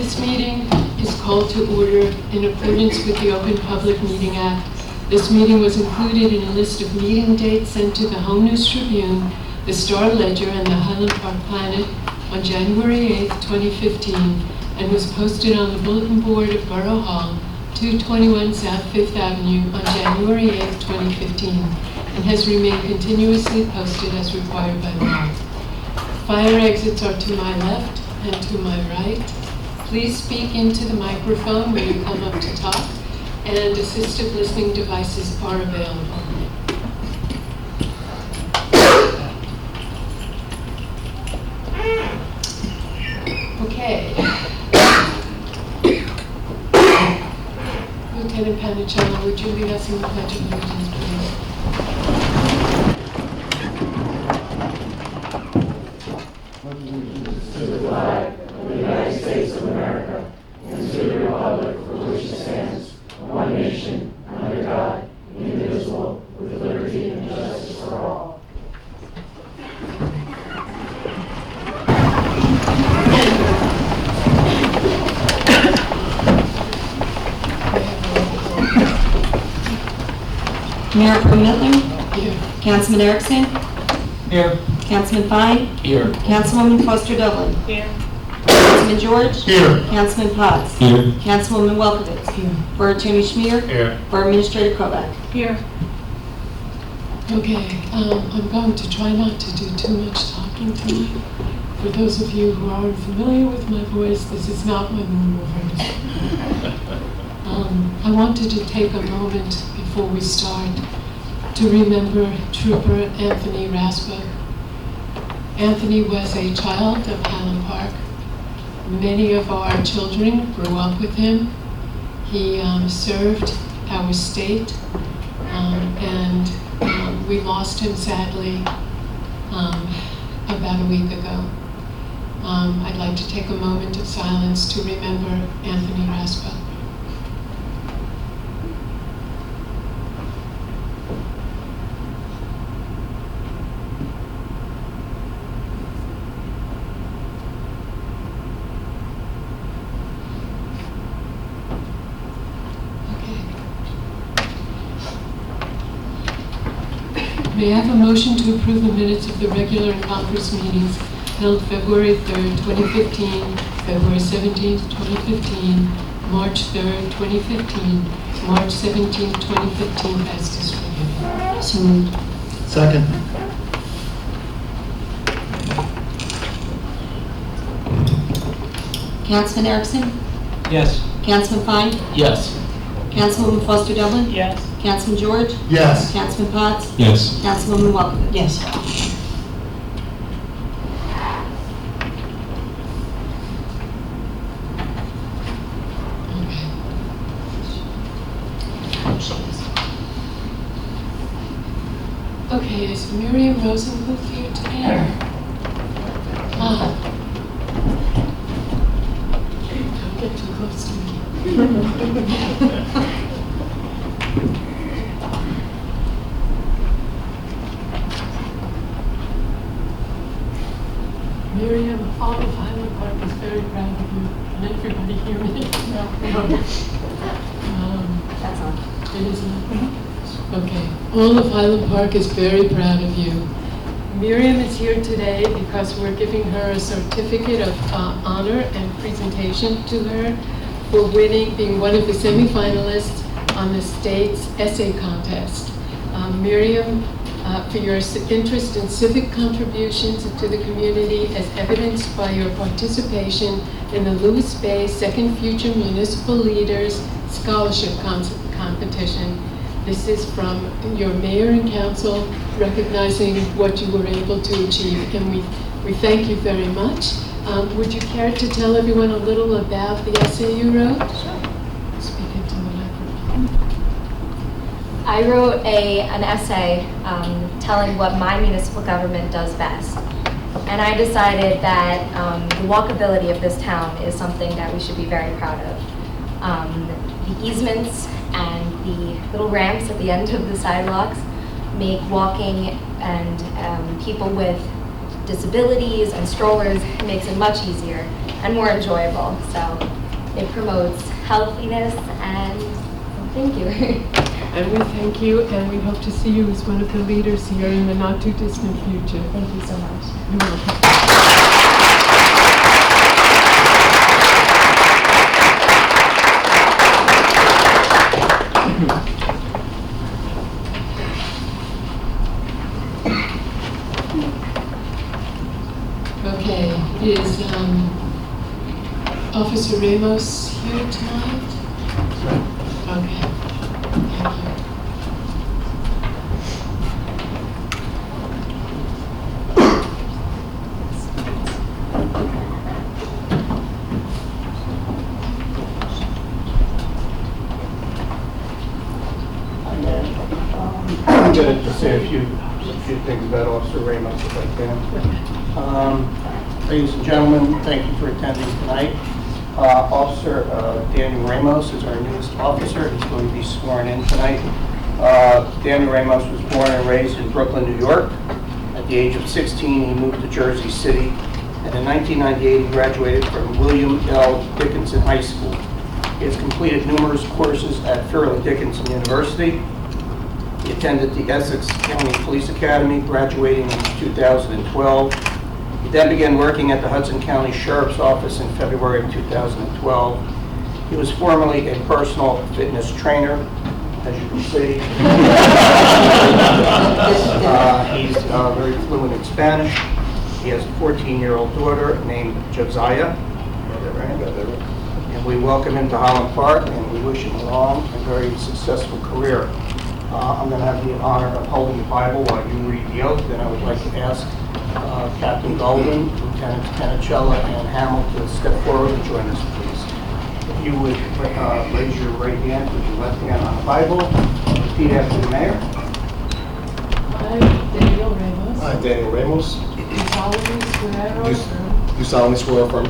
This meeting is called to order in accordance with the Open Public Meeting Act. This meeting was included in a list of meeting dates sent to the Home News Tribune, the Star Ledger, and the Highland Park Planet on January 8th, 2015, and was posted on the bulletin board at Borough Hall, 221 South 5th Avenue on January 8th, 2015, and has remained continuously posted as required by law. Fire exits are to my left and to my right. Please speak into the microphone when you come up to talk, and assistive listening devices are available. Okay. Lieutenant Panicella, would you lead us in the Pledge of Allegiance, please? To the flag of the United States of America, and to the republic for which it stands, one nation, under God, indivisible, with liberty and justice for all. Mayor Pro Miller? Here. Councilman Erickson? Here. Councilman Fine? Here. Councilwoman Foster Dublin? Here. Councilman George? Here. Councilman Potts? Here. Councilwoman Welkowitz? Here. Borough Attorney Schmier? Here. Borough Administrator Kovac? Here. Okay, I'm going to try not to do too much talking tonight. For those of you who aren't familiar with my voice, this is not my normal voice. I wanted to take a moment before we start to remember Trooper Anthony Raspa. Anthony was a child of Highland Park. Many of our children grew up with him. He served our state, and we lost him sadly about a week ago. I'd like to take a moment of silence to remember Anthony Raspa. May I have a motion to approve the minutes of the regular and conference meetings held February 3rd, 2015, February 17th, 2015, March 3rd, 2015, March 17th, 2015, as distributed? So moved. Second. Councilman Erickson? Yes. Councilman Fine? Yes. Councilwoman Foster Dublin? Yes. Councilman George? Yes. Councilman Potts? Yes. Councilwoman Welkowitz? Yes. Okay, is Miriam Rosenbluth here today? Don't get too close to me. Miriam, all of Highland Park is very proud of you. Can everybody hear me? No. That's on. It isn't. Okay. All of Highland Park is very proud of you. Miriam is here today because we're giving her a certificate of honor and presentation to her for being one of the semifinalists on the state's essay contest. Miriam, for your interest in civic contributions to the community as evidenced by your participation in the Lewis Bay Second Future Municipal Leaders Scholarship Competition. This is from your mayor and council recognizing what you were able to achieve, and we thank you very much. Would you care to tell everyone a little about the essay you wrote? Sure. Speak into the microphone. I wrote an essay telling what my municipal government does best. And I decided that the walkability of this town is something that we should be very proud of. The easements and the little ramps at the end of the sidewalks make walking and people with disabilities and strollers, it makes it much easier and more enjoyable. So it promotes healthiness, and thank you. And we thank you, and we hope to see you as one of the leaders here in the not-too-distant future. Thank you so much. You're welcome. Okay, is Officer Ramos here tonight? Okay, thank you. I'm going to just say a few things about Officer Ramos if I can. Ladies and gentlemen, thank you for attending tonight. Officer Daniel Ramos is our newest officer. He's going to be sworn in tonight. Daniel Ramos was born and raised in Brooklyn, New York. At the age of 16, he moved to Jersey City, and in 1998, he graduated from William L. Dickinson High School. He has completed numerous courses at Fairleigh Dickinson University. He attended the Essex County Police Academy, graduating in 2012. He then began working at the Hudson County Sheriff's Office in February of 2012. He was formerly a personal fitness trainer, as you can see. He's very fluent in Spanish. He has a 14-year-old daughter named Josiah. And we welcome him to Highland Park, and we wish him a long and very successful career. I'm going to have the honor of holding the Bible while you read the oath, and I would like to ask Captain Golden, Lieutenant Canicella, and Hamill to step forward and join us, please. If you would raise your right hand with your left hand on the Bible, repeat after the mayor. I, Daniel Ramos, I, Daniel Ramos, do solemnly swear or do affirm do solemnly swear or affirm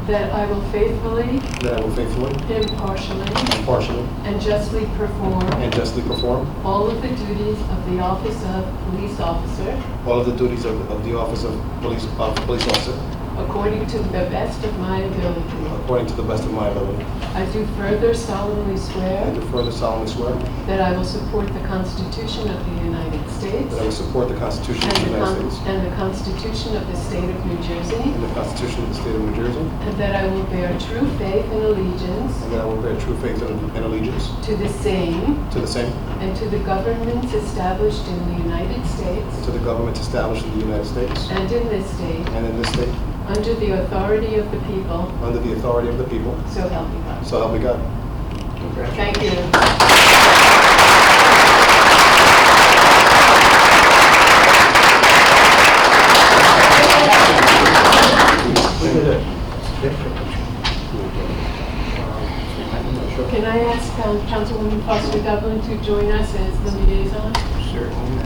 that I will faithfully, that I will faithfully, impartially, impartially, and justly perform and justly perform all of the duties of the office of police officer all of the duties of the office of police officer according to the best of my ability. according to the best of my ability. I do further solemnly I swear do further solemnly swear that I will support the Constitution of the United States that I will support the Constitution of the United States and the Constitution of the State of New Jersey, and the Constitution of the State of New Jersey, and that I will bear true faith and allegiance and that I will bear true faith and allegiance to the same to the same, and to the governments established in the United States to the government established in the United States and in this state, and in this state, under the authority of the people, under the authority of the people, so help me God. so help me God. Thank you. Can I ask Councilwoman Foster Dublin to join us as the liaison? Certainly.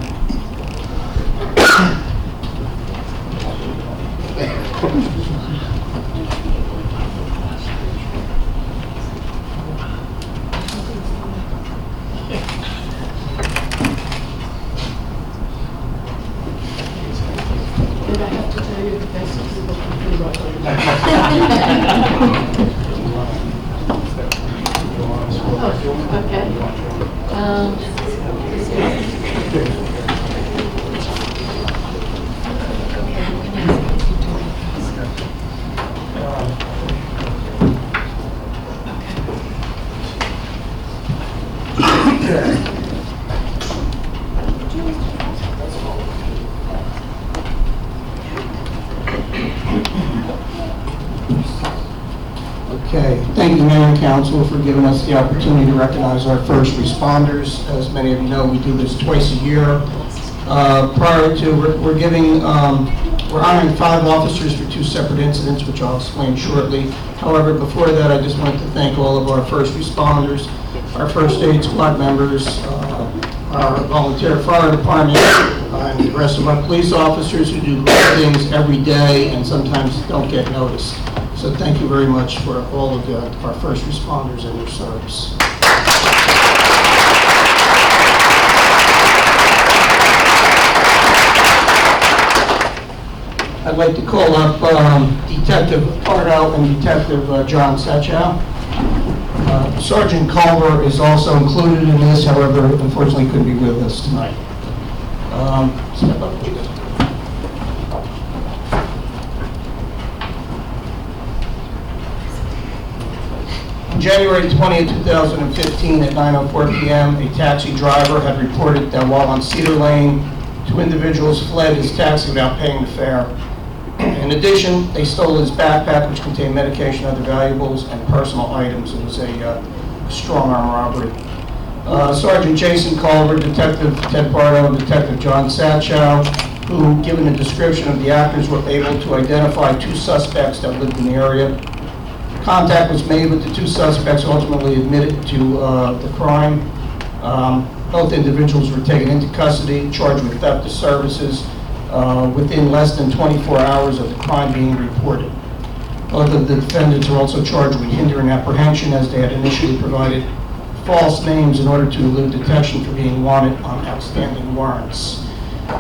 Did I have to tell you the best people from Oh, Okay, thank you, Mayor and Council, for giving us the opportunity to recognize our first responders. As many of you know, we do this twice a year. We're honoring 5 officers for 2 separate incidents, which I'll explain shortly. However, before that, I just wanted to thank all of our first responders, our first aid squad members, our volunteer fire department, and the rest of our police officers who do great things every day and sometimes don't get noticed. So thank you very much for all of our first responders and their service. I'd like to call up Detective Pardo and Detective John Setchow. Sergeant Culver is also included in this, however, unfortunately couldn't be with us tonight. Step up, please. On January 20th, 2015, at 9:04 p.m., a taxi driver had reported that while on Cedar Lane, 2 individuals fled his taxi without paying the fare. In addition, they stole his backpack, which contained medication, other valuables, and personal items. It was a strong arm robbery. Sergeant Jason Culver, Detective Ted Pardo, and Detective John Satchow, who, given the description of the actors, were able to identify 2 suspects that lived in the area. Contact was made with the 2 suspects, ultimately admitted to the crime. Both individuals were taken into custody, charged with theft of services within less than 24 hours of the crime being reported. Both of the defendants are also charged with hindering apprehension, as they had initially provided false names in order to elude detection for being wanted on outstanding warrants.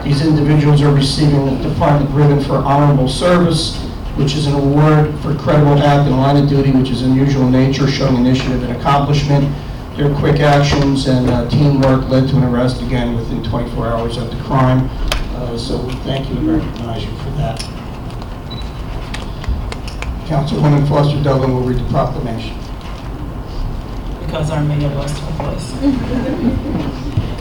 These individuals are receiving the Department Ribbon for Honorable Service, which is an award for credible act in line of duty, which is unusual in nature, showing initiative and accomplishment. Their quick actions and teamwork led to an arrest, again, within 24 hours of the crime. So we thank you and recognize you for that. Councilwoman Foster Dublin will read the proclamation. Because our mayor lost her voice.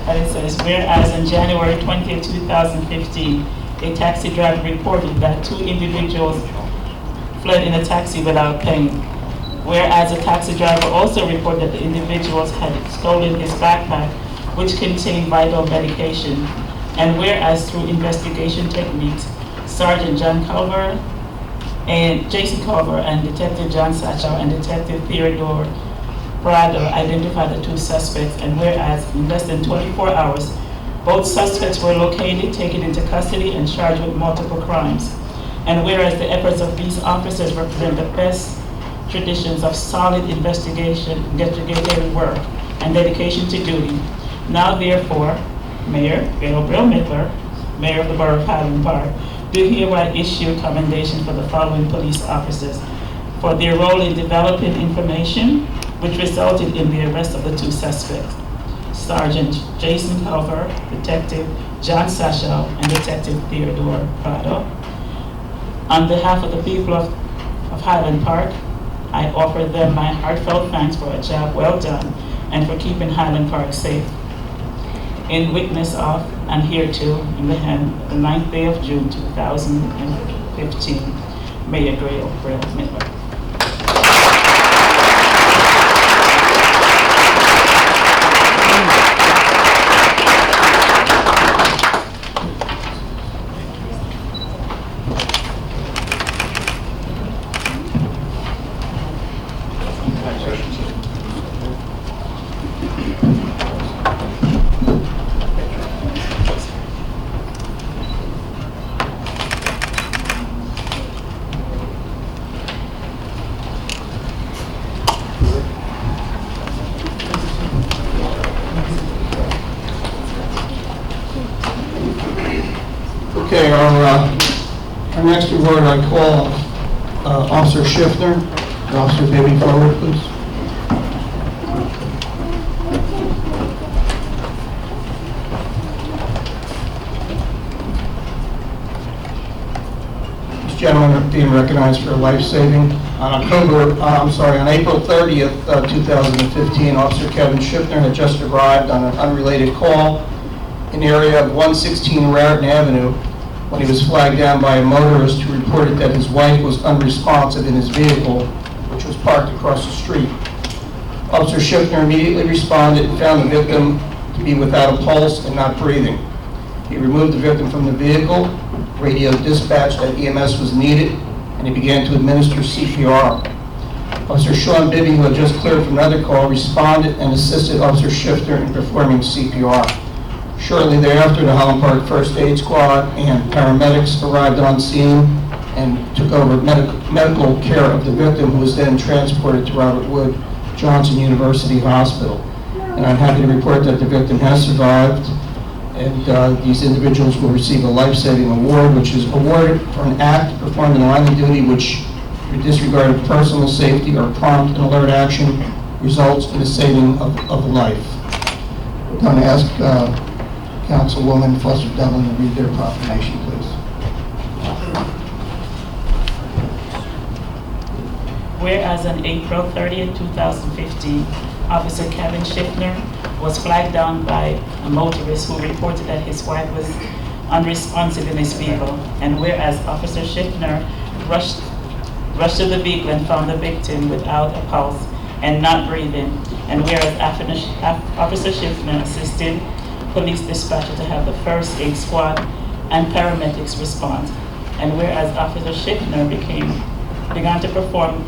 And it says, whereas on January 20th, 2015, a taxi driver reported that 2 individuals fled in a taxi without paying. Whereas a taxi driver also reported that the individuals had stolen his backpack, which contained vital medication. And whereas through investigation techniques, Sergeant John Culver and Jason Culver and Detective John Satchow and Detective Theodore Prado identified the 2 suspects, and whereas in less than 24 hours, both suspects were located, taken into custody, and charged with multiple crimes. And whereas the efforts of these officers represent the best traditions of solid investigative work and dedication to duty, now therefore, Mayor Gabriel Midler, Mayor of the Borough of Highland Park, do hereby issue commendation for the following police officers for their role in developing information which resulted in the arrest of the 2 suspects. Sergeant Jason Culver, Detective John Satchow, and Detective Theodore Prado. On behalf of the people of Highland Park, I offer them my heartfelt thanks for a job well done and for keeping Highland Park safe. In witness of and hereto in the 9th day of June 2015, Mayor Gabriel Midler. Okay, our next award I call Officer Schiffner. Officer Bibby, forward, please. This gentleman is being recognized for life-saving. On April 30th, 2015, Officer Kevin Schiffner had just arrived on an unrelated call in the area of 116 Raritan Avenue when he was flagged down by a motorist who reported that his wife was unresponsive in his vehicle, which was parked across the street. Officer Schiffner immediately responded and found the victim to be without a pulse and not breathing. He removed the victim from the vehicle, radioed dispatch that EMS was needed, and he began to administer CPR. Officer Sean Bibby, who had just cleared from another call, responded and assisted Officer Schiffner in performing CPR. Shortly thereafter, the Highland Park First Aid Squad and paramedics arrived on scene and took over medical care of the victim, who was then transported to Robert Wood Johnson University Hospital. And I'm happy to report that the victim has survived and these individuals will receive a life-saving award, which is awarded for an act performed in the line of duty which, through disregard of personal safety or prompt and alert action, results in the saving of a life. We're going to ask Councilwoman Foster Dublin to read their proclamation, please. Whereas on April 30th, 2015, Officer Kevin Schiffner was flagged down by a motorist who reported that his wife was unresponsive in his vehicle, and whereas Officer Schiffner rushed to the vehicle and found the victim without a pulse and not breathing, and whereas Officer Schiffner assisted police dispatcher to have the first aid squad and paramedics respond, and whereas Officer Schiffner began to perform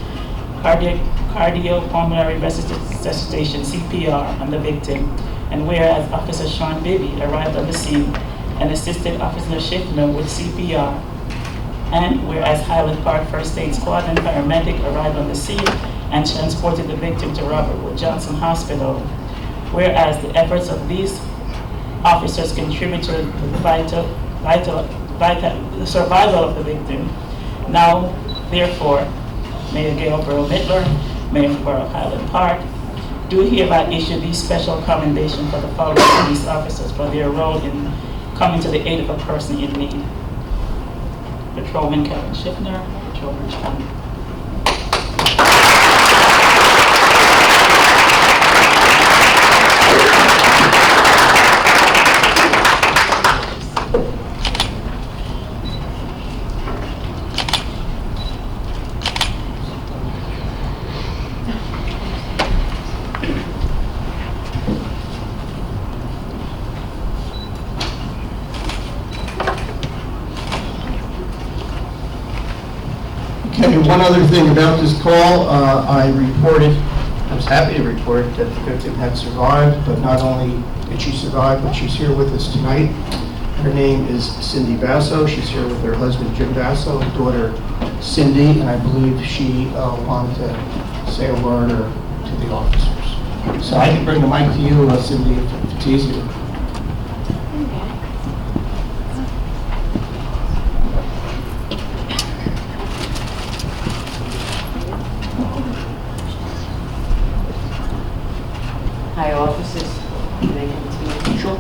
cardiopulmonary resuscitation (CPR) on the victim, and whereas Officer Sean Bibby arrived on the scene and assisted Officer Schiffner with CPR, and whereas Highland Park First Aid Squad and paramedic arrived on the scene and transported the victim to Robert Wood Johnson Hospital, whereas the efforts of these officers contribute to the survival of the victim, now, therefore, Mayor Gail Borough-Midler, Mayor of Borough of Highland Park, do hereby issue these special commendations for the following police officers for their role in coming to the aid of a person in need. Patrolman Kevin Schiffner, Patrolman Sean. Okay, one other thing about this call, I was happy to report that the victim had survived, but not only did she survive, but she's here with us tonight. Her name is Cindy Basso. She's here with her husband, Jim Basso, and daughter, Cindy, and I believe she wanted to say a word to the officers. So I can bring the mic to you, Cindy, if it's easier. Hi, officers. Can I continue? Sure.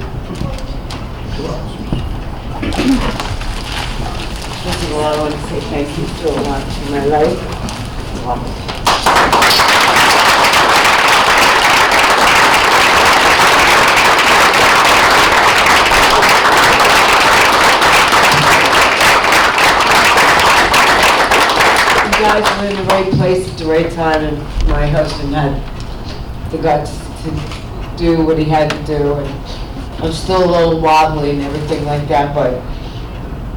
First of all, I want to say thank you for a lot in my life. You guys were in the right place at the right time, and my husband had the guts to do what he had to do, and I'm still a little wobbly and everything like that, but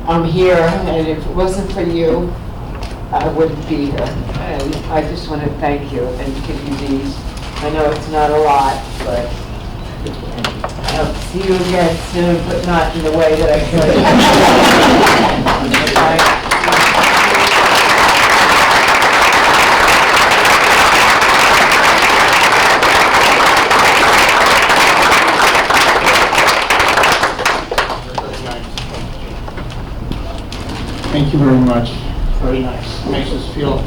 I'm here, and if it wasn't for you, I wouldn't be here. And I just want to thank you and give you these. I know it's not a lot, but I'll see you again soon, but not in the way that I could. Thank you very much. Very nice. Makes us feel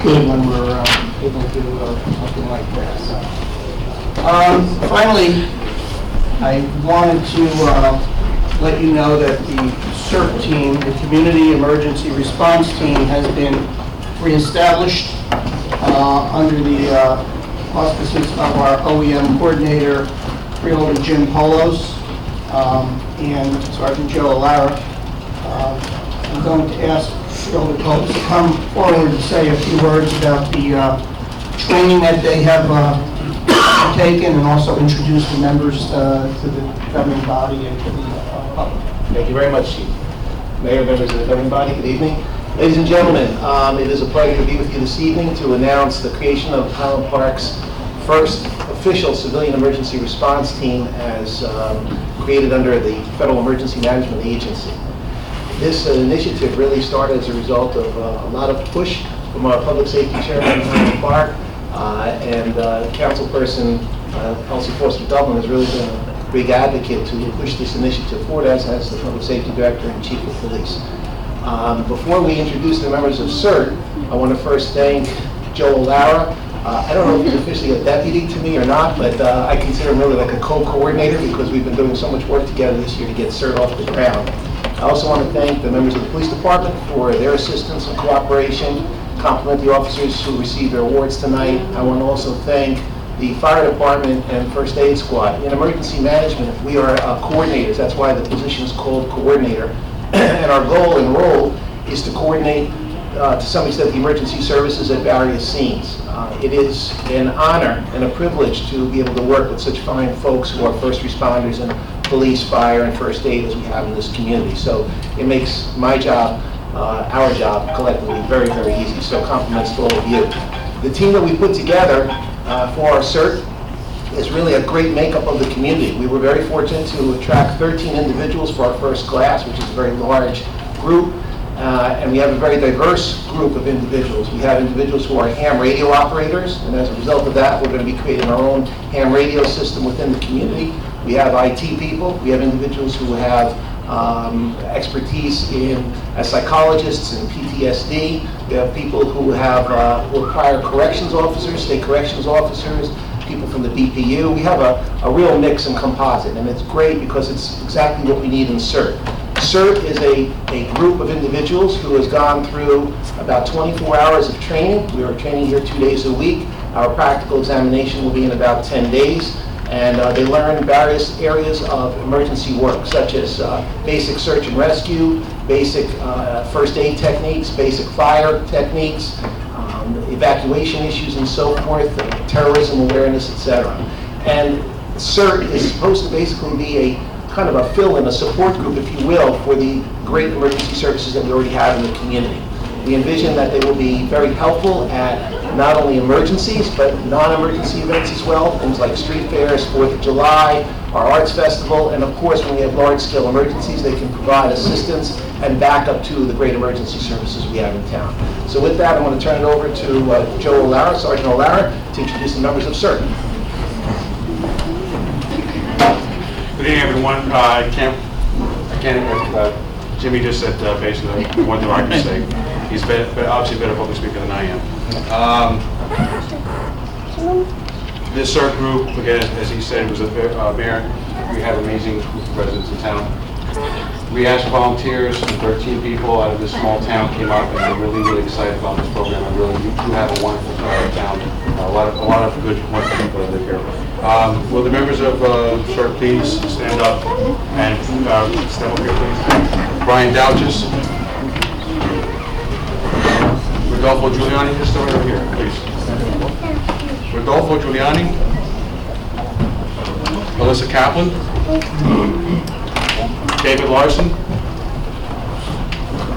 good when we're able to do something like that. So. Finally, I wanted to let you know that the CERT team, the Community Emergency Response Team, has been reestablished under the auspices of our OEM coordinator, Freeholder Jim Polos, and Sergeant Joe Alara. I'm going to ask Freeholder Polos to come forward and say a few words about the training that they have taken, and also introduce the members to the governing body and to the public. Thank you very much, Chief. Mayor, members of the governing body, good evening. Ladies and gentlemen, it is a pleasure to be with you this evening to announce the creation of Highland Park's first official civilian emergency response team as created under the Federal Emergency Management Agency. This initiative really started as a result of a lot of push from our public safety chairman, Highland Park, and councilperson Elsie Foster Dublin has really been big advocate to push this initiative forward, as has the Public Safety Director and Chief of Police. Before we introduce the members of CERT, I want to first thank Joe O'Lara. I don't know if he's officially a deputy to me or not, but I consider him really like a co-coordinator because we've been doing so much work together this year to get CERT off the ground. I also want to thank the members of the police department for their assistance and cooperation, compliment the officers who received their awards tonight. I want to also thank the fire department and first aid squad. In emergency management, we are coordinators. That's why the position is called coordinator. And our goal and role is to coordinate, to some extent, the emergency services at various scenes. It is an honor and a privilege to be able to work with such fine folks who are first responders and police, fire, and first aid as we have in this community. So it makes my job, our job collectively, very, very easy. So compliments to all of you. The team that we put together for our CERT is really a great makeup of the community. We were very fortunate to attract 13 individuals for our first class, which is a very large group. And we have a very diverse group of individuals. We have individuals who are ham radio operators, and as a result of that, we're going to be creating our own ham radio system within the community. We have IT people. We have individuals who have expertise as psychologists in PTSD. We have people who who are prior corrections officers, state corrections officers, people from the BPU. We have a real mix and composite, and it's great because it's exactly what we need in CERT. CERT is a group of individuals who has gone through about 24 hours of training. We are training here 2 days a week. Our practical examination will be in about 10 days. And they learn various areas of emergency work, such as basic search and rescue, basic first aid techniques, basic fire techniques, evacuation issues and so forth, terrorism awareness, etc. And CERT is supposed to basically be a kind of a fill-in, a support group, if you will, for the great emergency services that we already have in the community. We envision that they will be very helpful at not only emergencies, but non-emergency events as well, things like street fairs, 4th of July, our arts festival, and of course, when we have large-scale emergencies, they can provide assistance and backup to the great emergency services we have in town. So with that, I'm going to turn it over to Joe O'Lara, Sergeant O'Lara, to introduce the members of CERT. Good evening, everyone. Jimmy just said basically what do I can say. He's obviously a better public speaker than I am. This CERT group, again, as he said, was a mayor. We have an amazing group of residents in town. We asked volunteers, 13 people out of this small town came up, and I'm really, really excited about this program. I really do have a wonderful town. A lot of good, wonderful people that live here. Will the members of CERT please stand up and stand up here, please? Brian Douches. Rodolfo Giuliani, just over here, please. Rodolfo Giuliani. Melissa Kaplan. David Larson.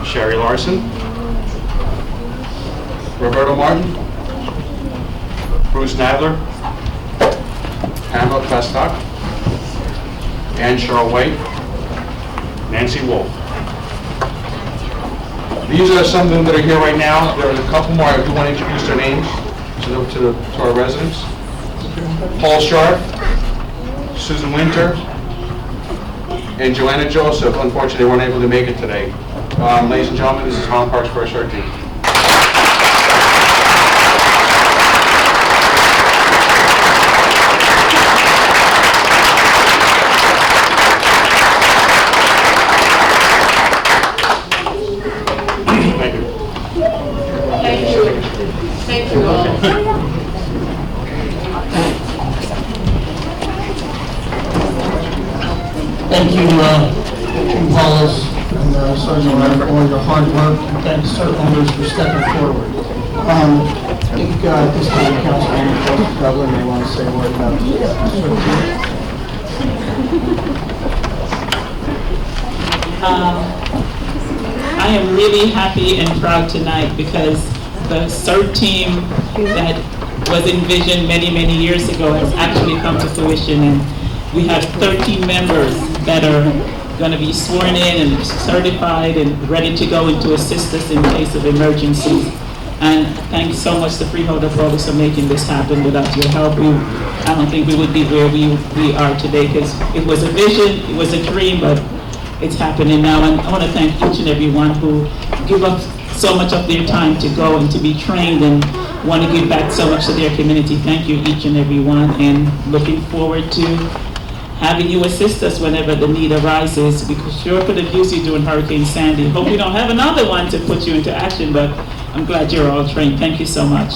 Sherry Larson. Roberto Martin. Bruce Nadler. Pamela Festock. Ann Cheryl White. Nancy Wolf. These are some of them that are here right now. There are a couple more. I do want to introduce their names to our residents. Paul Sharp, Susan Winter, and Joanna Joseph. Unfortunately, weren't able to make it today. Ladies and gentlemen, this is Highland Park's first CERT team. Thank you all. Thank you, Chief Wallace and Sergeant O'Lara for all your hard work, and thanks CERT members for stepping forward. I think this time Councilman Foster Dublin may want to say a word about the CERT team. I am really happy and proud tonight because the CERT team that was envisioned many, many years ago has actually come to fruition, and we have 13 members that are going to be sworn in and certified and ready to go and to assist us in case of emergencies. And thanks so much to Freeholder Brothers for making this happen. Without your help, I don't think we would be where we are today, because it was a vision, it was a dream, but it's happening now. And I want to thank each and every one who give up so much of their time to go and to be trained and want to give back so much to their community. Thank you, each and every one, and looking forward to having you assist us whenever the need arises, because sure could have used you during Hurricane Sandy. Hope we don't have another one to put you into action, but I'm glad you're all trained. Thank you so much.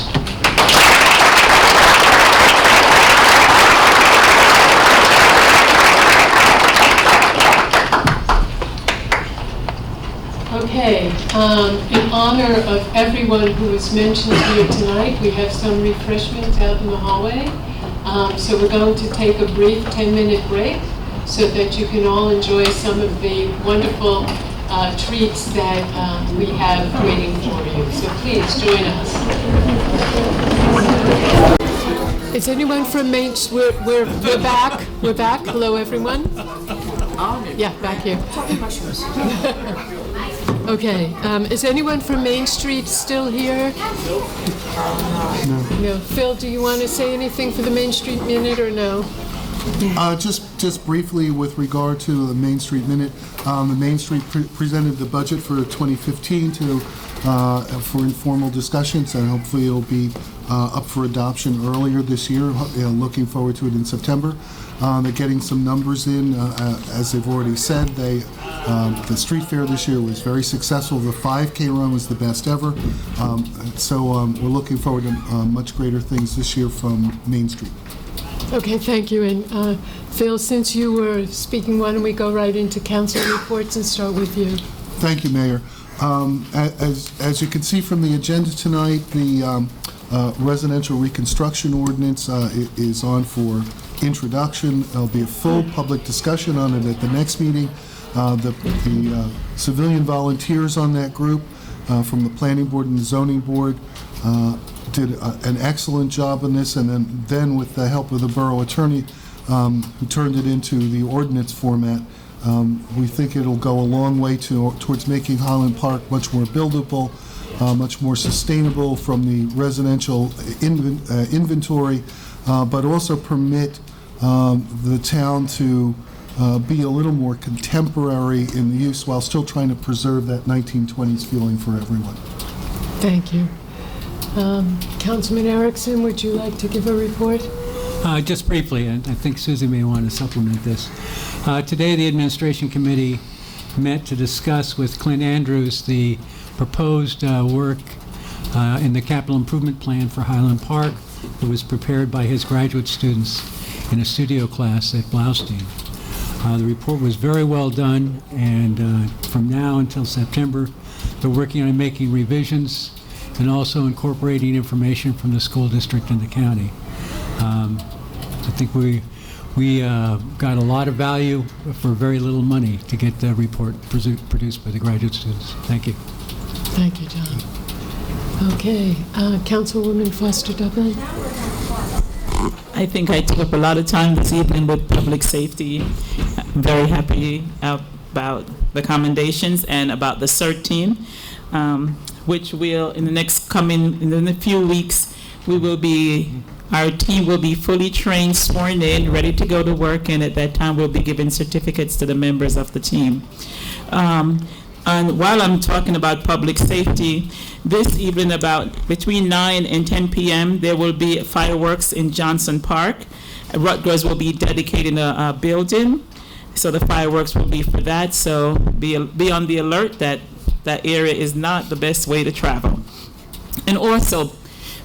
Okay, in honor of everyone who was mentioned here tonight, we have some refreshments out in the hallway. So we're going to take a brief 10-minute break so that you can all enjoy some of the wonderful treats that we have waiting for you. So please join us. Is anyone from Main Street? We're back. We're back. Hello, everyone. Yeah, back here. Okay. Is anyone from Main Street still here? No. Phil, do you want to say anything for the Main Street Minute or no? Just briefly with regard to the Main Street Minute, the Main Street presented the budget for 2015 for informal discussions, and hopefully it'll be up for adoption earlier this year. Looking forward to it in September. They're getting some numbers in, as they've already said. The street fair this year was very successful. The 5K run was the best ever. So we're looking forward to much greater things this year from Main Street. Okay, thank you. And Phil, since you were speaking, why don't we go right into council reports and start with you? Thank you, Mayor. As you can see from the agenda tonight, the residential reconstruction ordinance is on for introduction. There'll be a full public discussion on it at the next meeting. The civilian volunteers on that group from the planning board and the zoning board did an excellent job on this, and then with the help of the borough attorney who turned it into the ordinance format, we think it'll go a long way towards making Highland Park much more buildable, much more sustainable from the residential inventory, but also permit the town to be a little more contemporary in the use while still trying to preserve that 1920s feeling for everyone. Thank you. Councilman Erickson, would you like to give a report? Just briefly, and I think Susie may want to supplement this. Today, the Administration Committee met to discuss with Clint Andrews the proposed work in the capital improvement plan for Highland Park that was prepared by his graduate students in a studio class at Blaustein. The report was very well done, and from now until September, they're working on making revisions and also incorporating information from the school district and the county. I think we got a lot of value for very little money to get the report produced by the graduate students. Thank you. Thank you, John. Okay, Councilwoman Foster Dublin. I think I took up a lot of time this evening with public safety. I'm very happy about the commendations and about the CERT team, which will, in the few weeks, our team will be fully trained, sworn in, ready to go to work, and at that time we'll be giving certificates to the members of the team. And while I'm talking about public safety, this evening about between 9 and 10 p.m. there will be fireworks in Johnson Park. Rutgers will be dedicating a building, so the fireworks will be for that. So be on the alert that that area is not the best way to travel. And also,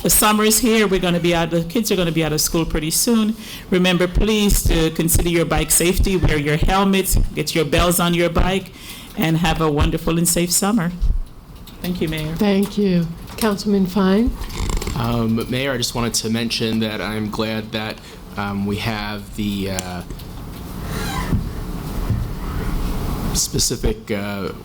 the summer is here. The kids are going to be out of school pretty soon. Remember, please, to consider your bike safety. Wear your helmets, get your bells on your bike, and have a wonderful and safe summer. Thank you, Mayor. Thank you. Councilman Fine. Mayor, I just wanted to mention that I'm glad that we have the specific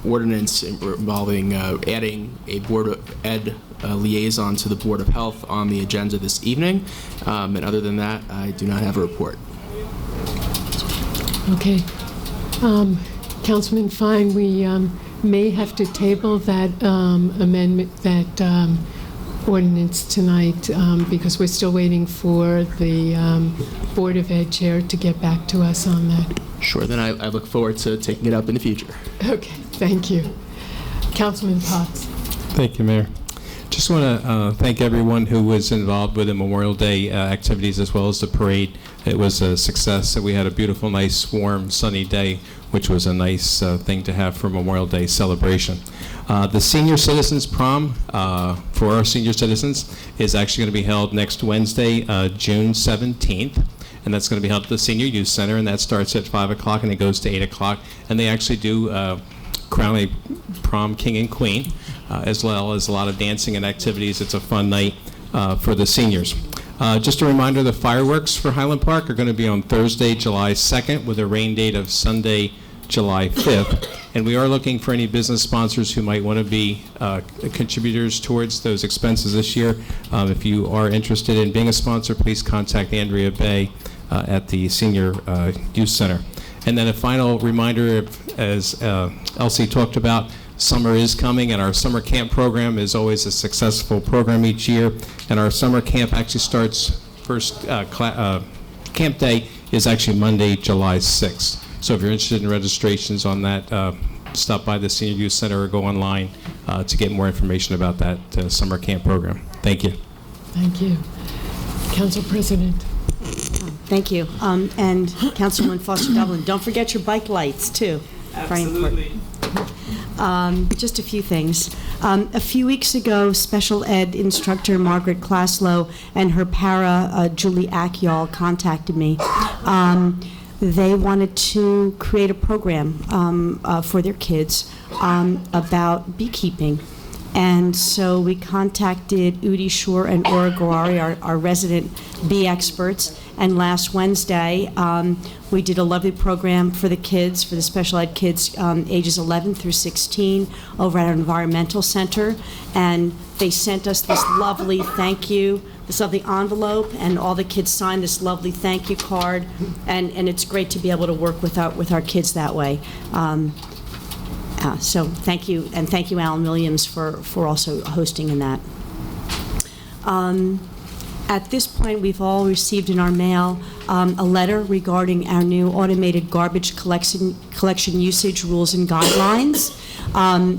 ordinance involving adding a Board of Ed liaison to the Board of Health on the agenda this evening. And other than that, I do not have a report. Okay. Councilman Fine, we may have to table that amendment, that ordinance tonight because we're still waiting for the Board of Ed chair to get back to us on that. Sure, then I look forward to taking it up in the future. Okay, thank you. Councilman Potts. Thank you, Mayor. Just want to thank everyone who was involved with the Memorial Day activities as well as the parade. It was a success. We had a beautiful, nice, warm, sunny day, which was a nice thing to have for Memorial Day celebration. The Senior Citizens Prom for our senior citizens is actually going to be held next Wednesday, June 17th. And that's going to be held at the Senior Youth Center, and that starts at 5 o'clock and it goes to 8 o'clock. And they actually do crown a prom king and queen, as well as a lot of dancing and activities. It's a fun night for the seniors. Just a reminder, the fireworks for Highland Park are going to be on Thursday, July 2nd, with a rain date of Sunday, July 5th. And we are looking for any business sponsors who might want to be contributors towards those expenses this year. If you are interested in being a sponsor, please contact Andrea Bay at the Senior Youth Center. And then a final reminder, as Elsie talked about, summer is coming, and our summer camp program is always a successful program each year. And our summer camp actually starts first, camp day is actually Monday, July 6th. So if you're interested in registrations on that, stop by the Senior Youth Center or go online to get more information about that summer camp program. Thank you. Thank you. Council President. Thank you. And Councilwoman Foster Dublin, don't forget your bike lights, too. Absolutely. Just a few things. A few weeks ago, special ed instructor Margaret Klaslow and her para, Julie Akyol, contacted me. They wanted to create a program for their kids about beekeeping. And so we contacted Udi Shore and Ora Gowari, our resident bee experts. And last Wednesday, we did a lovely program for the kids, for the special ed kids ages 11 through 16 over at our environmental center. And they sent us this lovely thank you, this lovely envelope, and all the kids signed this lovely thank you card. And it's great to be able to work with our kids that way. So thank you, and thank you, Alan Williams, for also hosting in that. At this point, we've all received in our mail a letter regarding our new automated garbage collection usage rules and guidelines.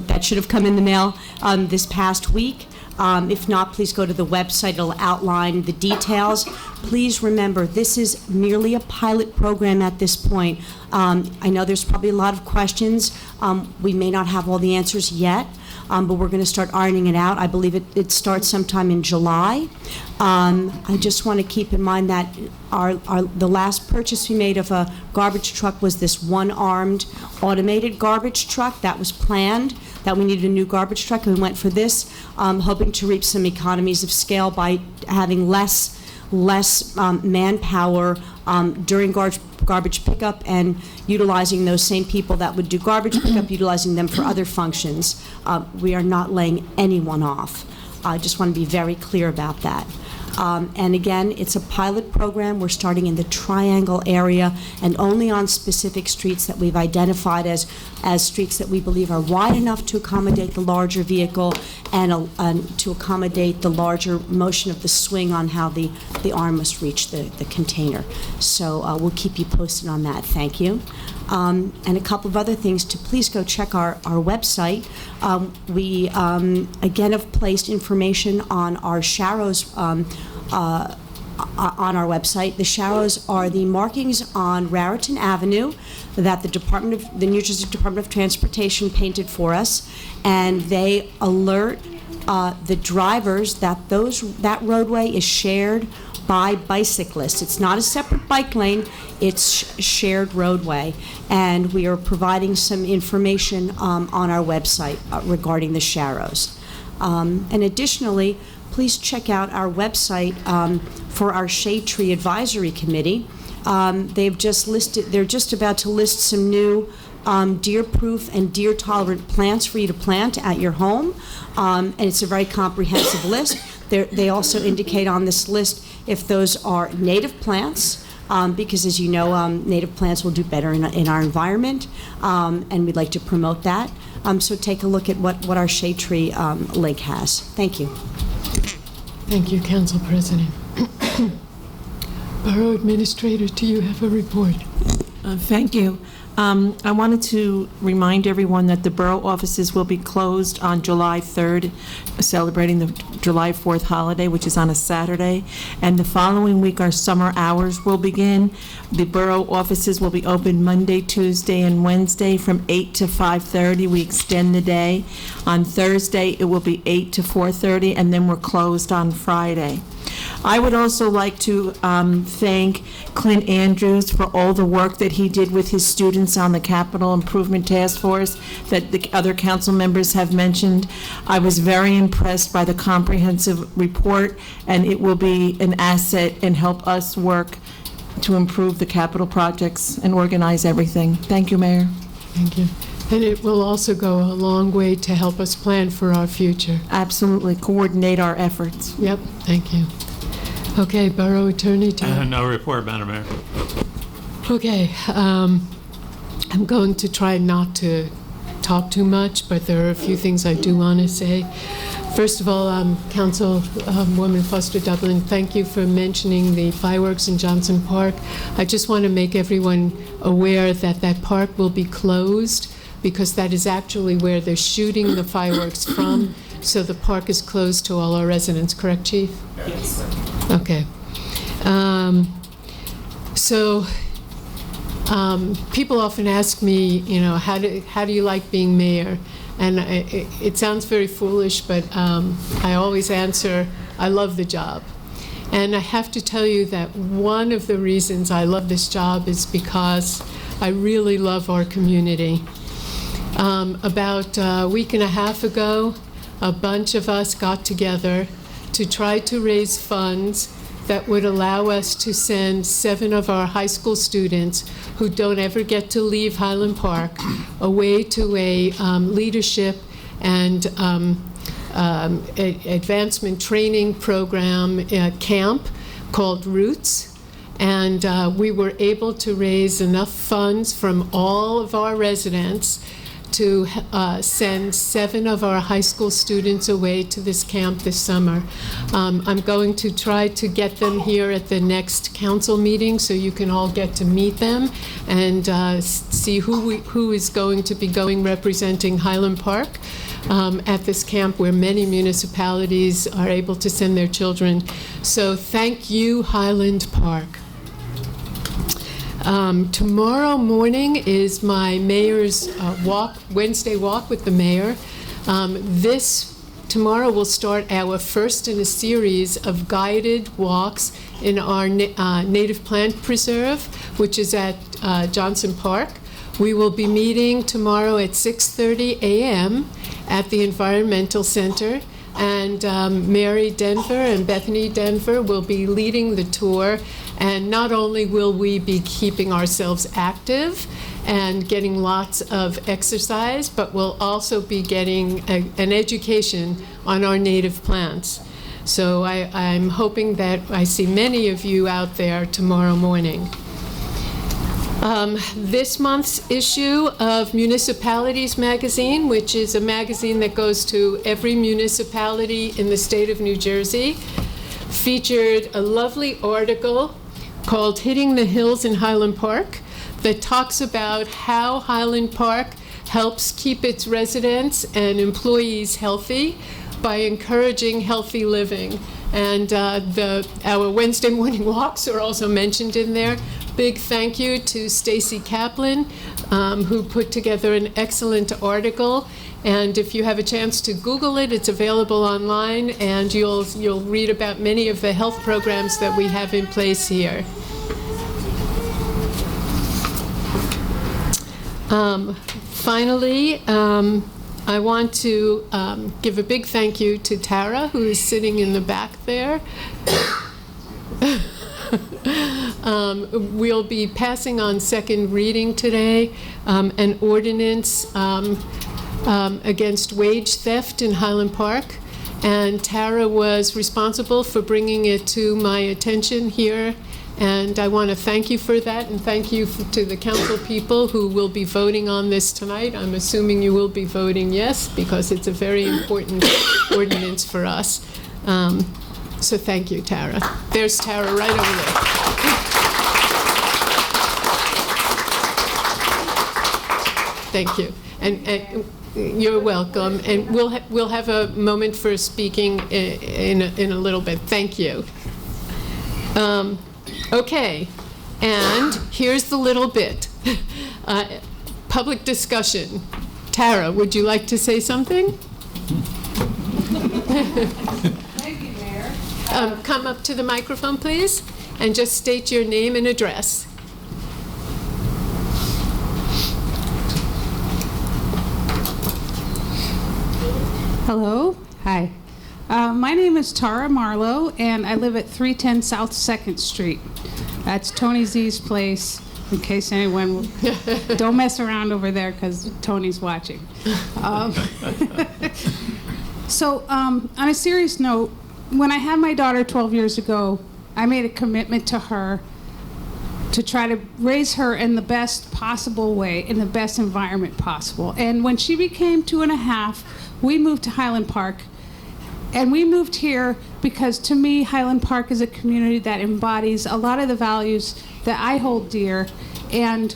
That should have come in the mail this past week. If not, please go to the website. It'll outline the details. Please remember, this is merely a pilot program at this point. I know there's probably a lot of questions. We may not have all the answers yet, but we're going to start ironing it out. I believe it starts sometime in July. I just want to keep in mind that the last purchase we made of a garbage truck was this one-armed automated garbage truck. That was planned, that we needed a new garbage truck, and we went for this, hoping to reap some economies of scale by having less manpower during garbage pickup and utilizing those same people that would do garbage pickup, utilizing them for other functions. We are not laying anyone off. I just want to be very clear about that. And again, it's a pilot program. We're starting in the Triangle area and only on specific streets that we've identified as streets that we believe are wide enough to accommodate the larger vehicle and to accommodate the larger motion of the swing on how the arm must reach the container. So we'll keep you posted on that. Thank you. And a couple of other things to please go check our website. We again have placed information on our Sharrows on our website. The Sharrows are the markings on Raritan Avenue that the New Jersey Department of Transportation painted for us, and they alert the drivers that that roadway is shared by bicyclists. It's not a separate bike lane, it's shared roadway. And we are providing some information on our website regarding the Sharrows. And additionally, please check out our website for our Shade Tree Advisory Committee. They're just about to list some new deer-proof and deer-tolerant plants for you to plant at your home. And it's a very comprehensive list. They also indicate on this list if those are native plants, because as you know, native plants will do better in our environment, and we'd like to promote that. So take a look at what our Shade Tree link has. Thank you. Thank you, Council President. Borough Administrator, do you have a report? Thank you. I wanted to remind everyone that the borough offices will be closed on July 3rd, celebrating the July 4th holiday, which is on a Saturday. And the following week, our summer hours will begin. The borough offices will be open Monday, Tuesday, and Wednesday from 8 to 5:30. We extend the day. On Thursday, it will be 8 to 4:30, and then we're closed on Friday. I would also like to thank Clint Andrews for all the work that he did with his students on the Capital Improvement Task Force that the other council members have mentioned. I was very impressed by the comprehensive report, and it will be an asset and help us work to improve the capital projects and organize everything. Thank you, Mayor. Thank you. And it will also go a long way to help us plan for our future. Absolutely. Coordinate our efforts. Yep, thank you. Okay, Borough Attorney Tom. No report, Madam Mayor. Okay, I'm going to try not to talk too much, but there are a few things I do want to say. First of all, Councilwoman Foster Dublin, thank you for mentioning the fireworks in Johnson Park. I just want to make everyone aware that that park will be closed because that is actually where they're shooting the fireworks from. So the park is closed to all our residents, correct, Chief? Yes. Okay. People often ask me, you know, how do you like being mayor? And it sounds very foolish, but I always answer, I love the job. And I have to tell you that one of the reasons I love this job is because I really love our community. About a week and a half ago, a bunch of us got together to try to raise funds that would allow us to send 7 of our high school students who don't ever get to leave Highland Park away to a leadership and advancement training program camp called Roots. And we were able to raise enough funds from all of our residents to send 7 of our high school students away to this camp this summer. I'm going to try to get them here at the next council meeting so you can all get to meet them and see who is going to be going representing Highland Park at this camp where many municipalities are able to send their children. So thank you, Highland Park. Tomorrow morning is my mayor's Wednesday walk with the mayor. Tomorrow will start our first in a series of guided walks in our native plant preserve, which is at Johnson Park. We will be meeting tomorrow at 6:30 a.m. at the Environmental Center. And Mary Denver and Bethany Denver will be leading the tour. And not only will we be keeping ourselves active and getting lots of exercise, but we'll also be getting an education on our native plants. So I'm hoping that I see many of you out there tomorrow morning. This month's issue of Municipalities Magazine, which is a magazine that goes to every municipality in the state of New Jersey, featured a lovely article called Hitting the Hills in Highland Park that talks about how Highland Park helps keep its residents and employees healthy by encouraging healthy living. And our Wednesday morning walks are also mentioned in there. Big thank you to Stacy Kaplan, who put together an excellent article. And if you have a chance to Google it, it's available online, and you'll read about many of the health programs that we have in place here. Finally, I want to give a big thank you to Tara, who is sitting in the back there. We'll be passing on second reading today an ordinance against wage theft in Highland Park. And Tara was responsible for bringing it to my attention here. And I want to thank you for that, and thank you to the council people who will be voting on this tonight. I'm assuming you will be voting yes, because it's a very important ordinance for us. So thank you, Tara. There's Tara right over there. Thank you. And you're welcome. And we'll have a moment for speaking in a little bit. Thank you. Okay. And here's the little bit. Public discussion. Tara, would you like to say something? Thank you, Mayor. Come up to the microphone, please, and just state your name and address. Hello. Hi. My name is Tara Marlowe, and I live at 310 South 2nd Street. That's Tony Z's place, in case anyone... Don't mess around over there, because Tony's watching. So, on a serious note, when I had my daughter 12 years ago, I made a commitment to her to try to raise her in the best possible way, in the best environment possible. And when she became 2.5, we moved to Highland Park. And we moved here because, to me, Highland Park is a community that embodies a lot of the values that I hold dear. And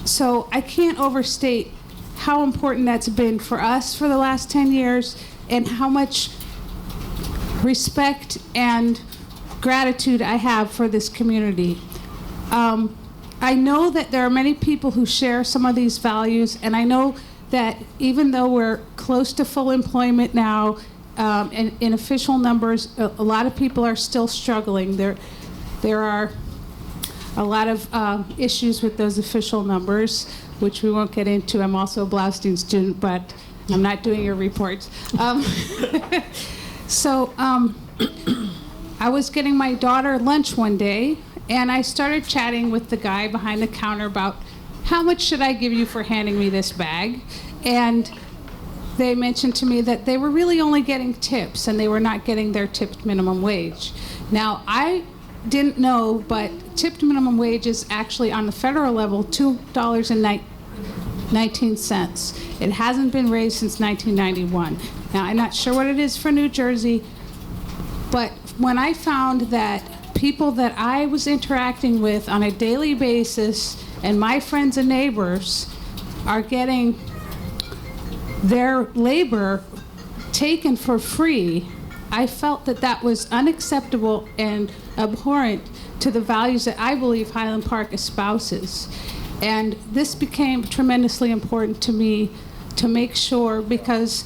so I can't overstate how important that's been for us for the last 10 years and how much respect and gratitude I have for this community. I know that there are many people who share some of these values, and I know that even though we're close to full employment now, in official numbers, a lot of people are still struggling. There are a lot of issues with those official numbers, which we won't get into. I'm also a Blaustein student, but I'm not doing your reports. So I was getting my daughter lunch one day, and I started chatting with the guy behind the counter about how much should I give you for handing me this bag? And they mentioned to me that they were really only getting tips and they were not getting their tipped minimum wage. Now, I didn't know, but tipped minimum wage is actually on the federal level $2.19. It hasn't been raised since 1991. Now, I'm not sure what it is for New Jersey, but when I found that people that I was interacting with on a daily basis and my friends and neighbors are getting their labor taken for free, I felt that that was unacceptable and abhorrent to the values that I believe Highland Park espouses. And this became tremendously important to me to make sure, because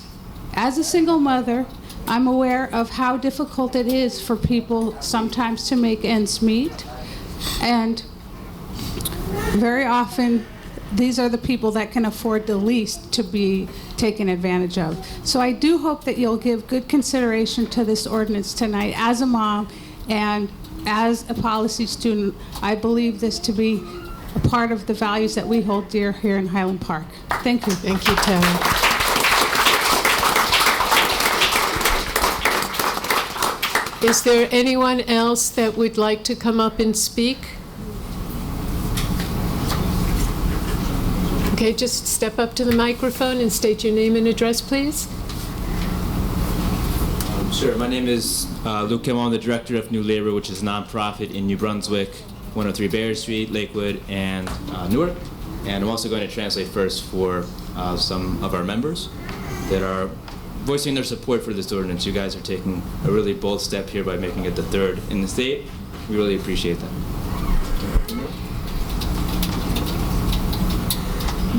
as a single mother, I'm aware of how difficult it is for people sometimes to make ends meet. And very often, these are the people that can afford the least to be taken advantage of. So I do hope that you'll give good consideration to this ordinance tonight. As a mom and as a policy student, I believe this to be a part of the values that we hold dear here in Highland Park. Thank you. Thank you, Tara. Is there anyone else that would like to come up and speak? Okay, just step up to the microphone and state your name and address, please. Sure. My name is Luke Kim. I'm the director of New Labor, which is a nonprofit in New Brunswick, 103 Bear Street, Lakewood, and Newark. And I'm also going to translate first for some of our members that are voicing their support for this ordinance. You guys are taking a really bold step here by making it the third in the state. We really appreciate that.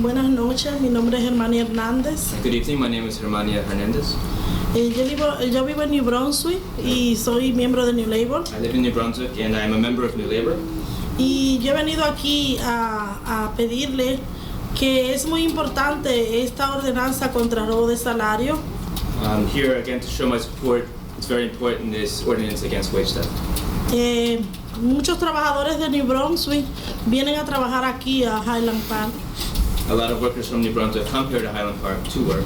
Buenas noches, mi nombre es Germania Hernández. Good evening, my name is Germania Hernandez. Yo vivo en New Brunswick y soy miembro de New Labor. I live in New Brunswick and I'm a member of New Labor. Y yo he venido aquí a pedirle que es muy importante esta ordenanza contra robo de salario. I'm here again to show my support. It's very important, this ordinance against wage theft. Muchos trabajadores de New Brunswick vienen a trabajar aquí a Highland Park. A lot of workers from New Brunswick come here to Highland Park to work.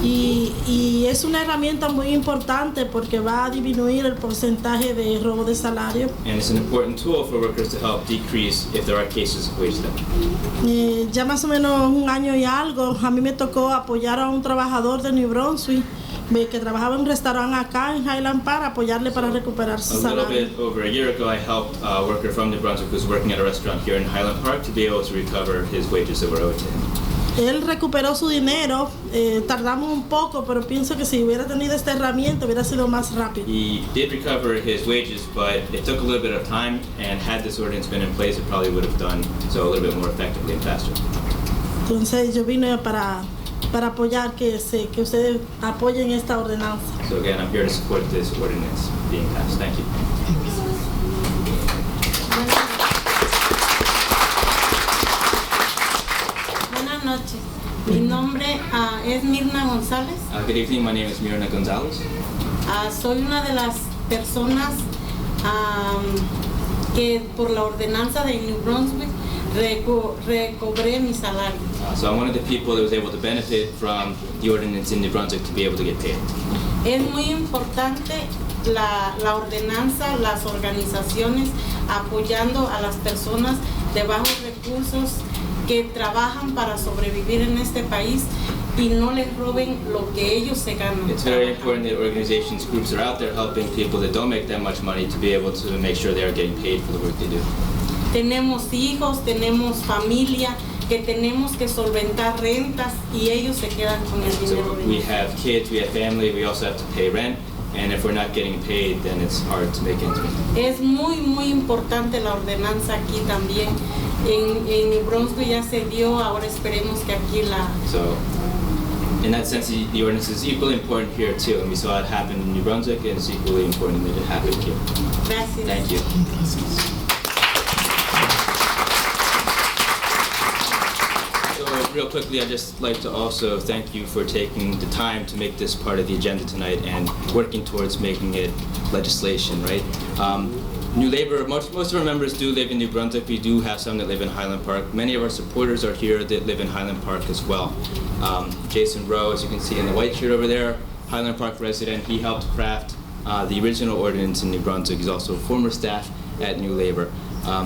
Y es una herramienta muy importante porque va a disminuir el porcentaje de robo de salario. And it's an important tool for workers to help decrease if there are cases of wage theft. Ya más o menos un año y algo, a mí me tocó apoyar a un trabajador de New Brunswick que trabajaba en un restaurante acá en Highland para apoyarle para recuperar su A little salario. bit over a year ago, I helped a worker from New Brunswick who's working at a restaurant here in Highland Park to be able to recover his wages that were owed to him. Él recuperó su dinero, tardamos un poco, pero pienso que si hubiera tenido esta herramienta hubiera sido más rápido. He did recover his wages, but it took a little bit of time, and had this ordinance been in place, it probably would have done so a little bit more effectively and faster. Entonces yo vine para apoyar que ustedes apoyen esta ordenanza. So again, I'm here to support this ordinance being passed. Thank you. Buenas noches. Mi nombre es Mirna González. Good evening, my name is Mirna Gonzalez. Soy una de las personas que por la ordenanza de New Brunswick recobré mi salario. So I'm one of the people that was able to benefit from the ordinance in New Brunswick to be able to get paid. Es muy importante la ordenanza, las organizaciones apoyando a las personas de bajos recursos que trabajan para sobrevivir en este país y no les roben lo que ellos se ganan. It's very important that organizations, groups are out there helping people that don't make that much money to be able to make sure they are getting paid for the work they do. Tenemos hijos, tenemos familia, que tenemos que solventar rentas y ellos se quedan con el dinero. So we have kids, we have family, we also have to pay rent, and if we're not getting paid, then it's hard to make ends meet. Es muy importante la ordenanza aquí también. En New Brunswick ya se dio, ahora esperemos que aquí la... So in that sense, the ordinance is equally important here too, and we saw it happen in New Brunswick, and it's equally important that it happened here. Gracias. Thank you. Real quickly, I'd just like to also thank you for taking the time to make this part of the agenda tonight and working towards making it legislation, right? New Labour, most of our members do live in New Brunswick. We do have some that live in Highland Park. Many of our supporters are here that live in Highland Park as well. Jason Rowe, as you can see in the white shirt over there, Highland Park resident, he helped craft the original ordinance in New Brunswick. He's also a former staff at New Labour.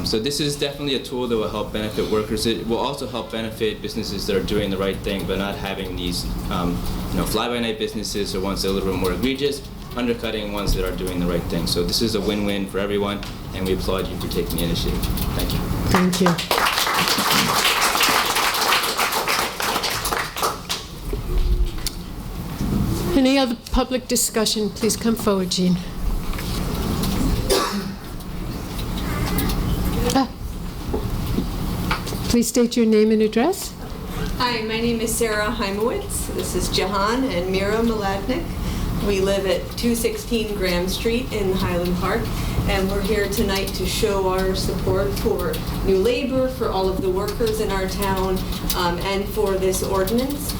So this is definitely a tool that will help benefit workers. It will also help benefit businesses that are doing the right thing, but not having these fly-by-night businesses or ones that are a little bit more egregious, undercutting ones that are doing the right thing. So this is a win-win for everyone, and we applaud you for taking the initiative. Thank you. Thank you. Any other public discussion? Please come forward, Jean. Please state your name and address. Hi, my name is Sarah Heimowitz. This is Jahan and Mira Maladnik. We live at 216 Graham Street in Highland Park, and we're here tonight to show our support for New Labour, for all of the workers in our town, and for this ordinance.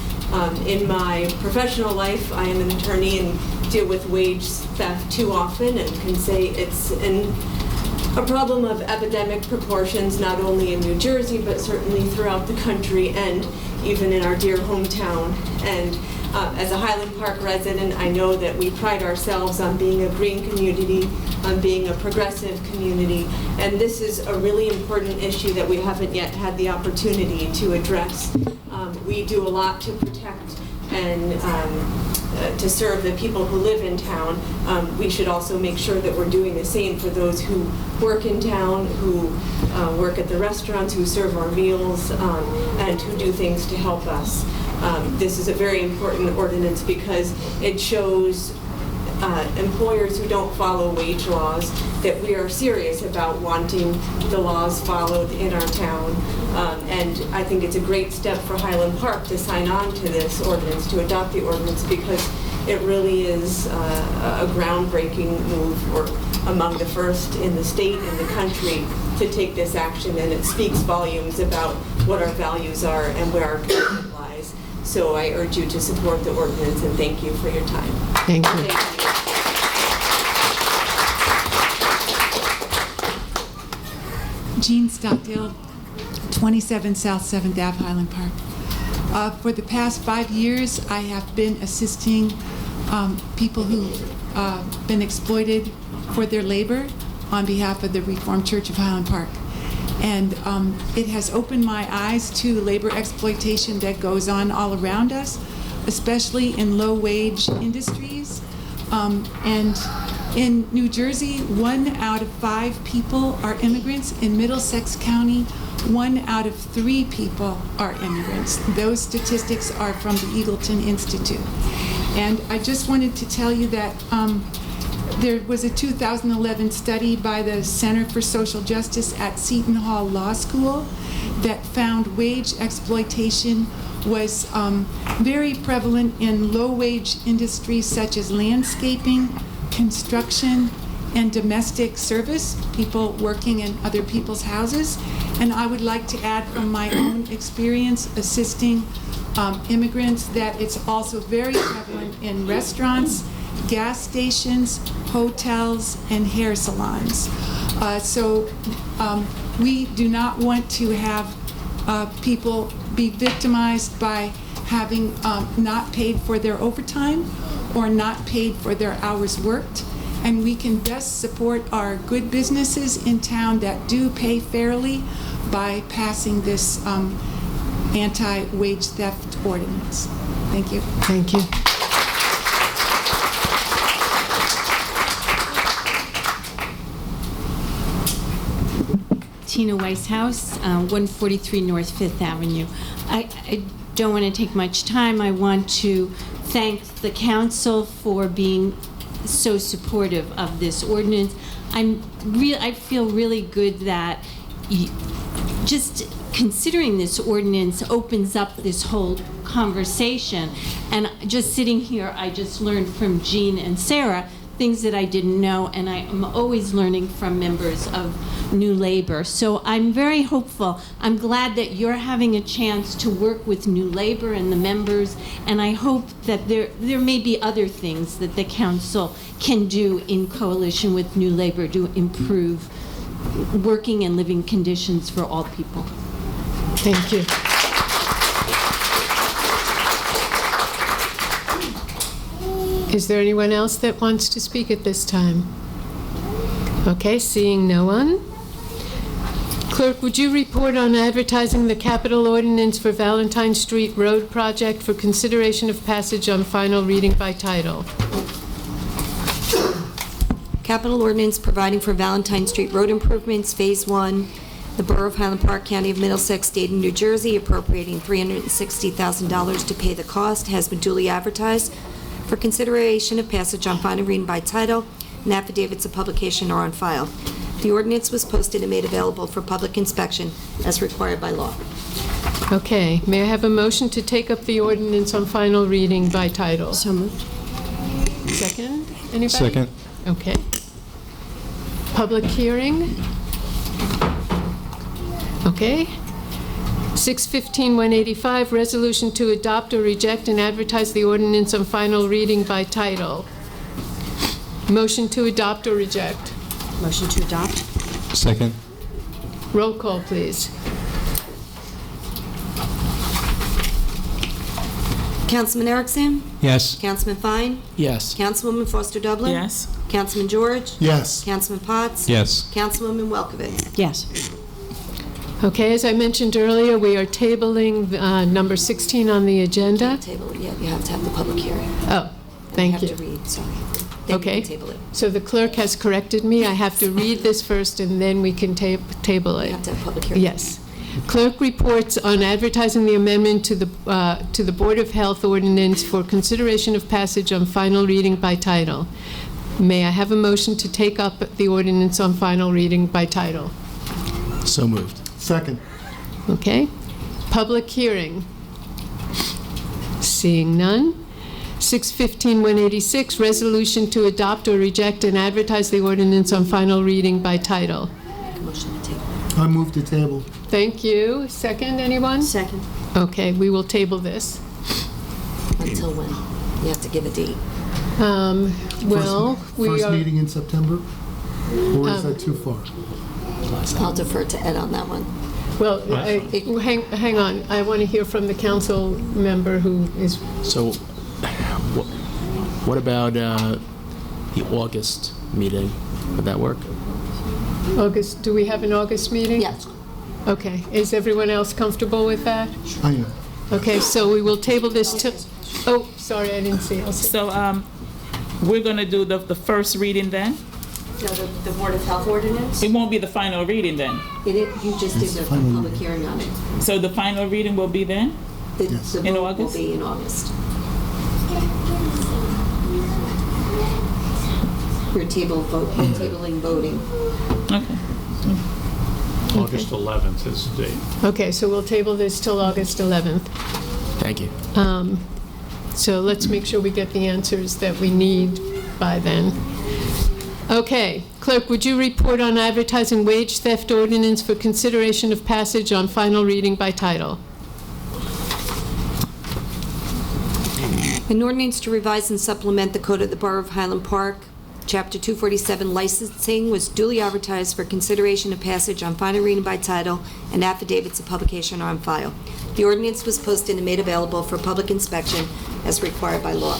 In my professional life, I am an attorney and deal with wage theft too often, and can say it's a problem of epidemic proportions, not only in New Jersey, but certainly throughout the country and even in our dear hometown. And as a Highland Park resident, I know that we pride ourselves on being a green community, on being a progressive community, and this is a really important issue that we haven't yet had the opportunity to address. We do a lot to protect and to serve the people who live in town. We should also make sure that we're doing the same for those who work in town, who work at the restaurants, who serve our meals, and who do things to help us. This is a very important ordinance because it shows employers who don't follow wage laws that we are serious about wanting the laws followed in our town. And I think it's a great step for Highland Park to sign on to this ordinance, to adopt the ordinance, because it really is a groundbreaking move, or among the first in the state and the country to take this action, and it speaks volumes about what our values are and where our commitment lies. So I urge you to support the ordinance, and thank you for your time. Thank you. Jean Stockdale, 27 South 7th Ave, Highland Park. For the past 5 years, I have been assisting people who've been exploited for their labor on behalf of the Reformed Church of Highland Park. And it has opened my eyes to labor exploitation that goes on all around us. especially in low-wage industries. And in New Jersey, 1 out of 5 people are immigrants. In Middlesex County, 1 out of 3 people are immigrants. Those statistics are from the Eagleton Institute. And I just wanted to tell you that there was a 2011 study by the Center for Social Justice at Seton Hall Law School that found wage exploitation was very prevalent in low-wage industries such as landscaping, construction, and domestic service, people working in other people's houses. And I would like to add from my own experience assisting immigrants that it's also very prevalent in restaurants, gas stations, hotels, and hair salons. So we do not want to have people be victimized by having not paid for their overtime or not paid for their hours worked. And we can best support our good businesses in town that do pay fairly by passing this anti-wage theft ordinance. Thank you. Thank you. Tina Weishaus, 143 North Fifth Avenue. I don't want to take much time. I want to thank the council for being so supportive of this ordinance. I feel really good that just considering this ordinance opens up this whole conversation. And just sitting here, I just learned from Jean and Sarah things that I didn't know, and I am always learning from members of New Labor. So I'm very hopeful. I'm glad that you're having a chance to work with New Labor and the members, and I hope that there may be other things that the council can do in coalition with New Labor to improve working and living conditions for all people. Thank you. Is there anyone else that wants to speak at this time? Okay, seeing no one. Clerk, would you report on advertising the capital ordinance for Valentine Street Road project for consideration of passage on final reading by title? Capital ordinance providing for Valentine Street Road improvements, Phase 1, the Borough of Highland Park, County of Middlesex, State of New Jersey, appropriating $360,000 to pay the cost, has been duly advertised for consideration of passage on final reading by title, and affidavits of publication are on file. The ordinance was posted and made available for public inspection as required by law. Okay, may I have a motion to take up the ordinance on final reading by title? So moved. Second? Anybody? Second. Okay. Public hearing? Okay. 615-185, resolution to adopt or reject and advertise the ordinance on final reading by title. Motion to adopt or reject? Motion to adopt. Second. Roll call, please. Councilman Erickson? Yes. Councilman Fine? Yes. Councilwoman Foster Dublin? Yes. Councilman George? Yes. Councilman Potts? Yes. Councilwoman Welkowitz? Yes. Okay, as I mentioned earlier, we are tabling number 16 on the agenda. Table it yet. You have to have the public hearing. Oh, thank you. You have to read, sorry. Then Okay. you can table it. So the clerk has corrected me. I have to read this first, and then we can table it. You have to have public hearing. Yes. Clerk reports on advertising the amendment to the Board of Health ordinance for consideration of passage on final reading by title. May I have a motion to take up the ordinance on final reading by title? So moved. Second. Okay. Public hearing. Seeing none. 615-186, resolution to adopt or reject and advertise the ordinance on final reading by title. Motion to table. I move to table. Thank you. Second, anyone? Second. Okay, we will table this. Until when? You have to give a date. Well, we First are... meeting in September? Or is that too far? I'll defer to Ed on that one. Well, hang on. I want to hear from the council member who is... So, what about the August meeting? Would that work? August, do we have an August meeting? Yes. Okay. Is everyone else comfortable with that? I am. Okay, so we will table this till... Oh, sorry, I didn't see. I'll see. So we're going to do the first reading then? No, the Board of Health ordinance? It won't be the final reading then? You just did the public hearing on it. So the final reading will be then? The In vote August? will be in August. We're tabling voting. Okay. August 11th is the date. Okay, so we'll table this till August 11th. Thank you. So let's make sure we get the answers that we need by then. Okay, clerk, would you report on advertising wage theft ordinance for consideration of passage on final reading by title? An ordinance to revise and supplement the Code of the Borough of Highland Park, Chapter 247 licensing was duly advertised for consideration of passage on final reading by title, and affidavits of publication are on file. The ordinance was posted and made available for public inspection as required by law.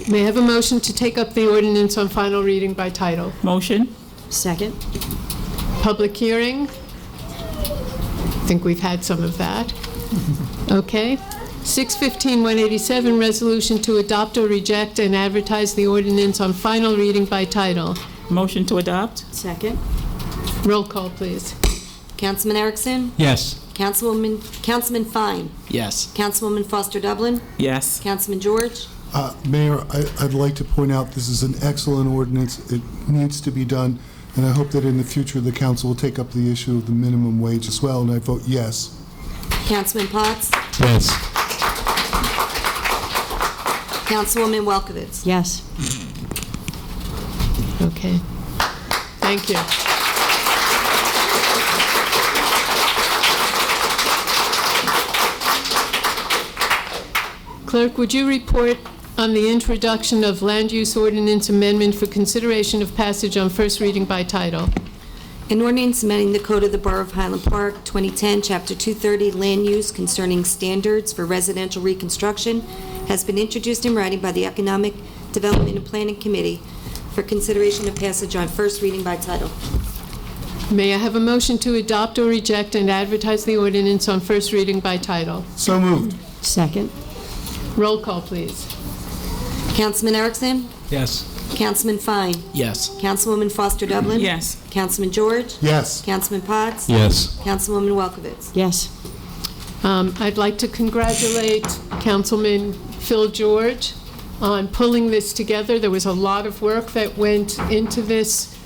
May I have a motion to take up the ordinance on final reading by title? Motion. Second. Public hearing? I think we've had some of that. Okay. 615-187, resolution to adopt or reject and advertise the ordinance on final reading by title. Motion to adopt. Second. Roll call, please. Councilman Erickson? Yes. Councilman Fine? Yes. Councilwoman Foster Dublin? Yes. Councilman George? Mayor, I'd like to point out this is an excellent ordinance. It needs to be done, and I hope that in the future the council will take up the issue of the minimum wage as well, and I vote yes. Councilman Potts? Yes. Councilwoman Welkowitz? Yes. Okay. Thank you. Clerk, would you report on the introduction of land use ordinance amendment for consideration of passage on first reading by title? An ordinance amending the Code of the Borough of Highland Park, 2010, Chapter 230, Land Use concerning standards for residential reconstruction, has been introduced in writing by the Economic Development and Planning Committee for consideration of passage on first reading by title. May I have a motion to adopt or reject and advertise the ordinance on first reading by title? So moved. Second. Roll call, please. Councilman Erickson? Yes. Councilman Fine? Yes. Councilwoman Foster Dublin? Yes. Councilman George? Yes. Councilman Potts? Yes. Councilwoman Welkowitz? Yes. I'd like to congratulate Councilman Phil George on pulling this together. There was a lot of work that went into this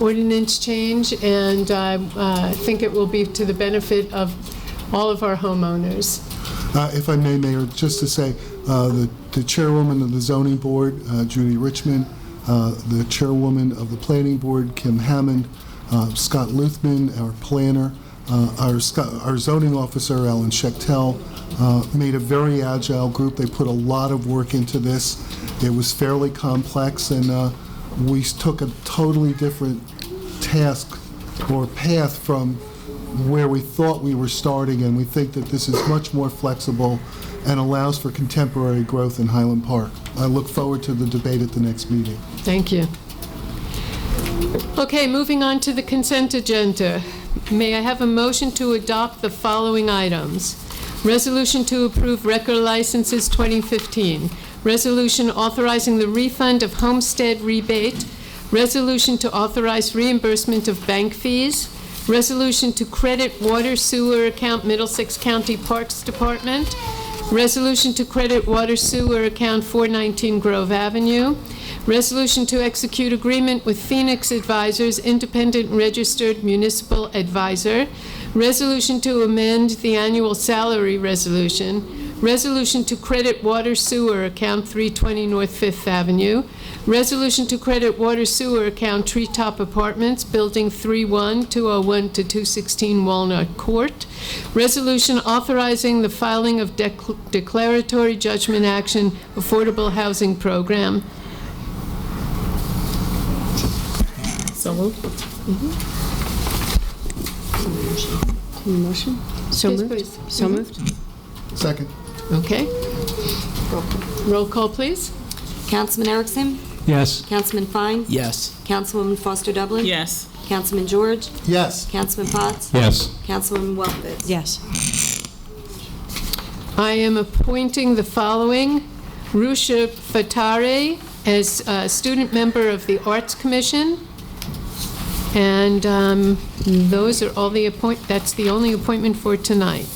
ordinance change, and I think it will be to the benefit of all of our homeowners. If I may, Mayor, just to say, the chairwoman of the zoning board, Judy Richmond, the chairwoman of the planning board, Kim Hammond, Scott Luthman, our planner, our zoning officer, Alan Schechtel, made a very agile group. They put a lot of work into this. It was fairly complex, and we took a totally different task or path from where we thought we were starting, and we think that this is much more flexible and allows for contemporary growth in Highland Park. I look forward to the debate at the next meeting. Thank you. Okay, moving on to the consent agenda. May I have a motion to adopt the following items? Resolution to approve record licenses 2015. Resolution authorizing the refund of homestead rebate. Resolution to authorize reimbursement of bank fees. Resolution to credit water sewer account Middlesex County Parks Department. Resolution to credit water sewer account 419 Grove Avenue. Resolution to execute agreement with Phoenix Advisors, independent registered municipal advisor. Resolution to amend the annual salary resolution. Resolution to credit water sewer account 320 North Fifth Avenue. Resolution to credit water sewer account Treetop Apartments, Building 31, 201 to 216 Walnut Court. Resolution authorizing the filing of declaratory judgment action Affordable Housing Program. So moved. Motion? So Yes, moved? please. So moved? Second. Okay. Roll call, please. Councilman Erickson? Yes. Councilman Fine? Yes. Councilwoman Foster Dublin? Yes. Councilman George? Yes. Councilman Potts? Yes. Councilwoman Welkowitz? Yes. I am appointing the following: Rusha Fatare as a student member of the Arts Commission. And those are all the that's the only appointment for tonight.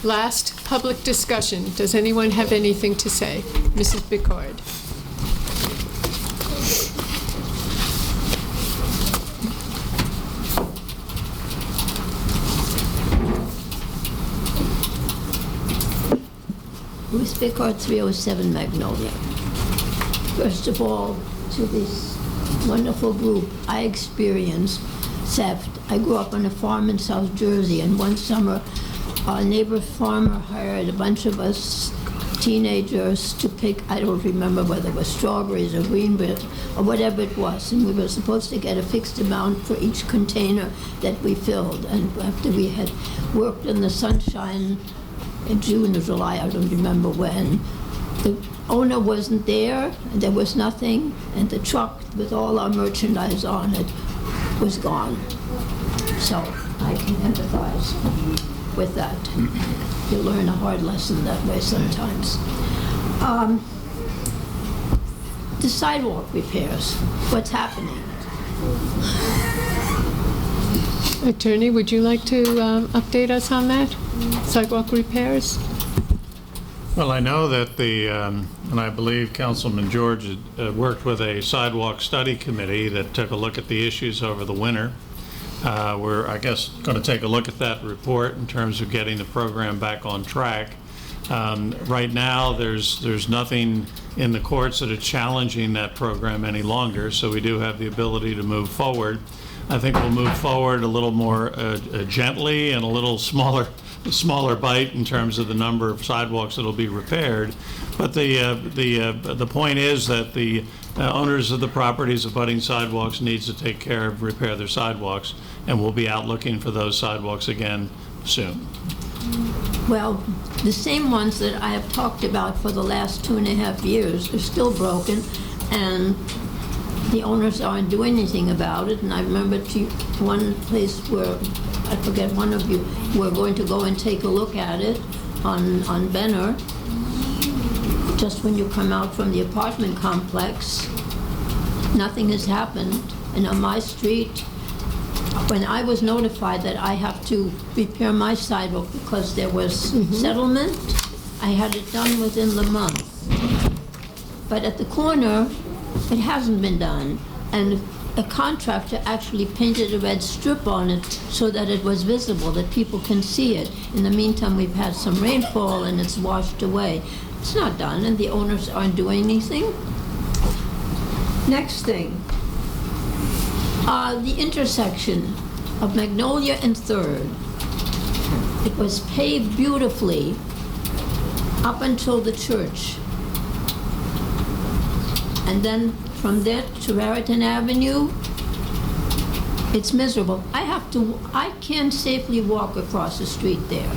Last public discussion. Does anyone have anything to say? Mrs. Bickard. Ruth Bickard, 307 Magnolia. First of all, to this wonderful group, I experienced theft. I grew up on a farm in South Jersey, and one summer, our neighbor farmer hired a bunch of us teenagers to pick, I don't remember whether it was strawberries or greenberries or whatever it was, and we were supposed to get a fixed amount for each container that we filled. And after we had worked in the sunshine in June or July, I don't remember when, the owner wasn't there, and there was nothing, and the truck with all our merchandise on it was gone. So I can empathize with that. You learn a hard lesson that way sometimes. The sidewalk repairs, what's happening? Attorney, would you like to update us on that? Sidewalk repairs? Well, I know that and I believe Councilman George had worked with a sidewalk study committee that took a look at the issues over the winter. We're, I guess, going to take a look at that report in terms of getting the program back on track. Right now, there's nothing in the courts that are challenging that program any longer, so we do have the ability to move forward. I think we'll move forward a little more gently and a little smaller bite in terms of the number of sidewalks that'll be repaired. But the point is that the owners of the properties abutting sidewalks needs to take care of, repair their sidewalks, and we'll be out looking for those sidewalks again soon. Well, the same ones that I have talked about for the last 2.5 years are still broken, and the owners aren't doing anything about it. And I remember one place where, I forget, one of you were going to go and take a look at it on Benner, just when you come out from the apartment complex. Nothing has happened. And on my street, when I was notified that I have to repair my sidewalk because there was settlement, I had it done within the month. But at the corner, it hasn't been done. And a contractor actually painted a red strip on it so that it was visible, that people can see it. In the meantime, we've had some rainfall and it's washed away. It's not done, and the owners aren't doing anything. Next thing, the intersection of Magnolia and 3rd. It was paved beautifully up until the church. And then from there to Raritan Avenue, it's miserable. I can't safely walk across the street there.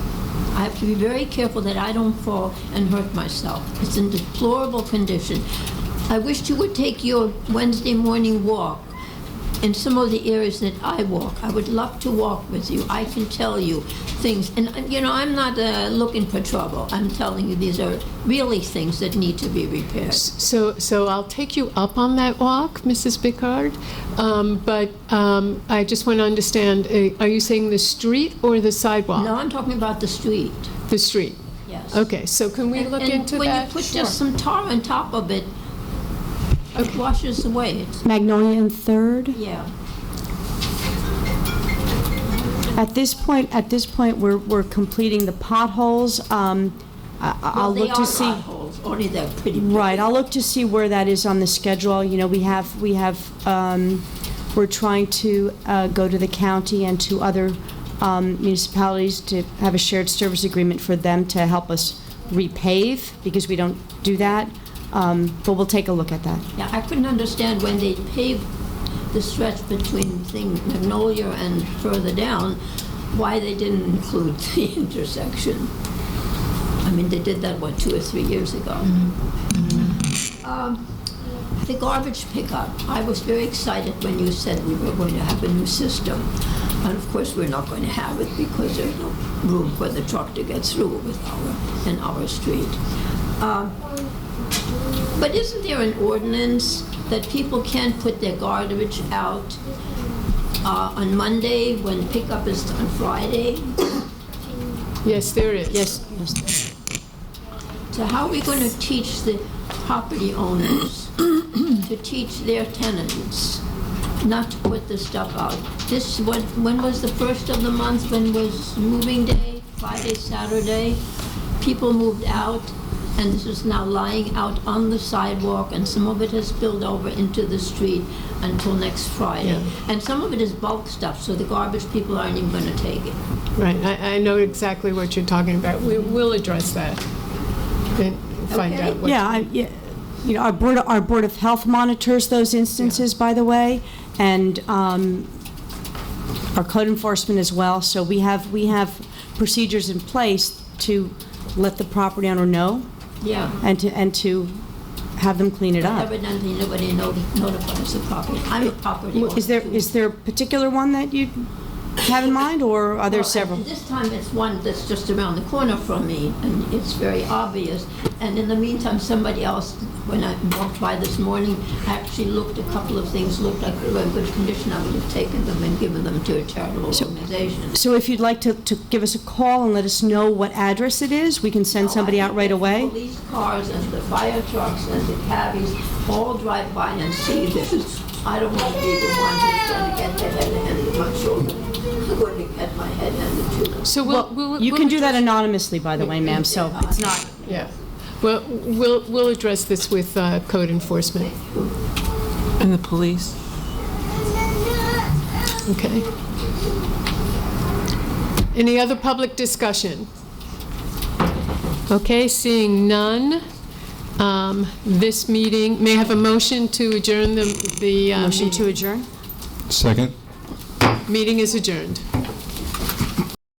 I have to be very careful that I don't fall and hurt myself. It's in deplorable condition. I wish you would take your Wednesday morning walk in some of the areas that I walk. I would love to walk with you. I can tell you things. And, you know, I'm not looking for trouble. I'm telling you these are really things that need to be repaired. So I'll take you up on that walk, Mrs. Bickard. But I just want to understand, are you saying the street or the sidewalk? No, I'm talking about the street. The street? Yes. Okay, so can we look into when that? you put just some tar on top of it, it washes away. Magnolia and 3rd? Yeah. At this point, we're completing the potholes. I'll look to see. Potholes, only they're pretty big. Right, I'll look to see where that is on the schedule. You know, we're trying to go to the county and to other municipalities to have a shared service agreement for them to help us repave, because we don't do that. But we'll take a look at that. Yeah, I couldn't understand when they paved the stretch between Magnolia and further down, why they didn't include the intersection. I mean, they did that, 2 or 3 years ago. The garbage pickup. I was very excited when you said we were going to have a new system. And of course, we're not going to have it because there's no room for the truck to get through in our street. But isn't there an ordinance that people can't put their garbage out on Monday when pickup is on Friday? Yes, there is. Yes. So how are we going to teach the property owners to teach their tenants not to put the stuff out? When was the first of the month? When was moving day? Friday, Saturday? People moved out, and this is now lying out on the sidewalk, and some of it has spilled over into the street until next Friday. Yeah. And some of it is bulk stuff, so the garbage people aren't even going to take it. Right, I know exactly what you're talking about. We'll address that and find out what. Yeah, you know, our Board of Health monitors those instances, by the way, and our code enforcement as well. So we have procedures in place to let the property owner know. Yeah. And to have them clean it up. Evidently, nobody notifies the property. I'm a property owner. Is there a particular one that you have in mind, or are there several? This time it's one that's just around the corner from me, and it's very obvious. And in the meantime, somebody else, when I walked by this morning, actually looked, a couple of things looked like they were in good condition. I would have taken them and given them to a charitable organization. So if you'd like to give us a call and let us know what address it is, we can send somebody out right away. The police cars and the fire trucks and the cabbies all drive by and see this. I don't want to be the one who's going to get their head handed to my children. I'm going to get my head handed to them. So you can do that anonymously, by the way, ma'am, so it's not. Yeah. Well, we'll address this with code enforcement. And the police. Okay. Any other public discussion? Okay, seeing none. This meeting, may I have a motion to adjourn the Motion to adjourn? Second. meeting is adjourned.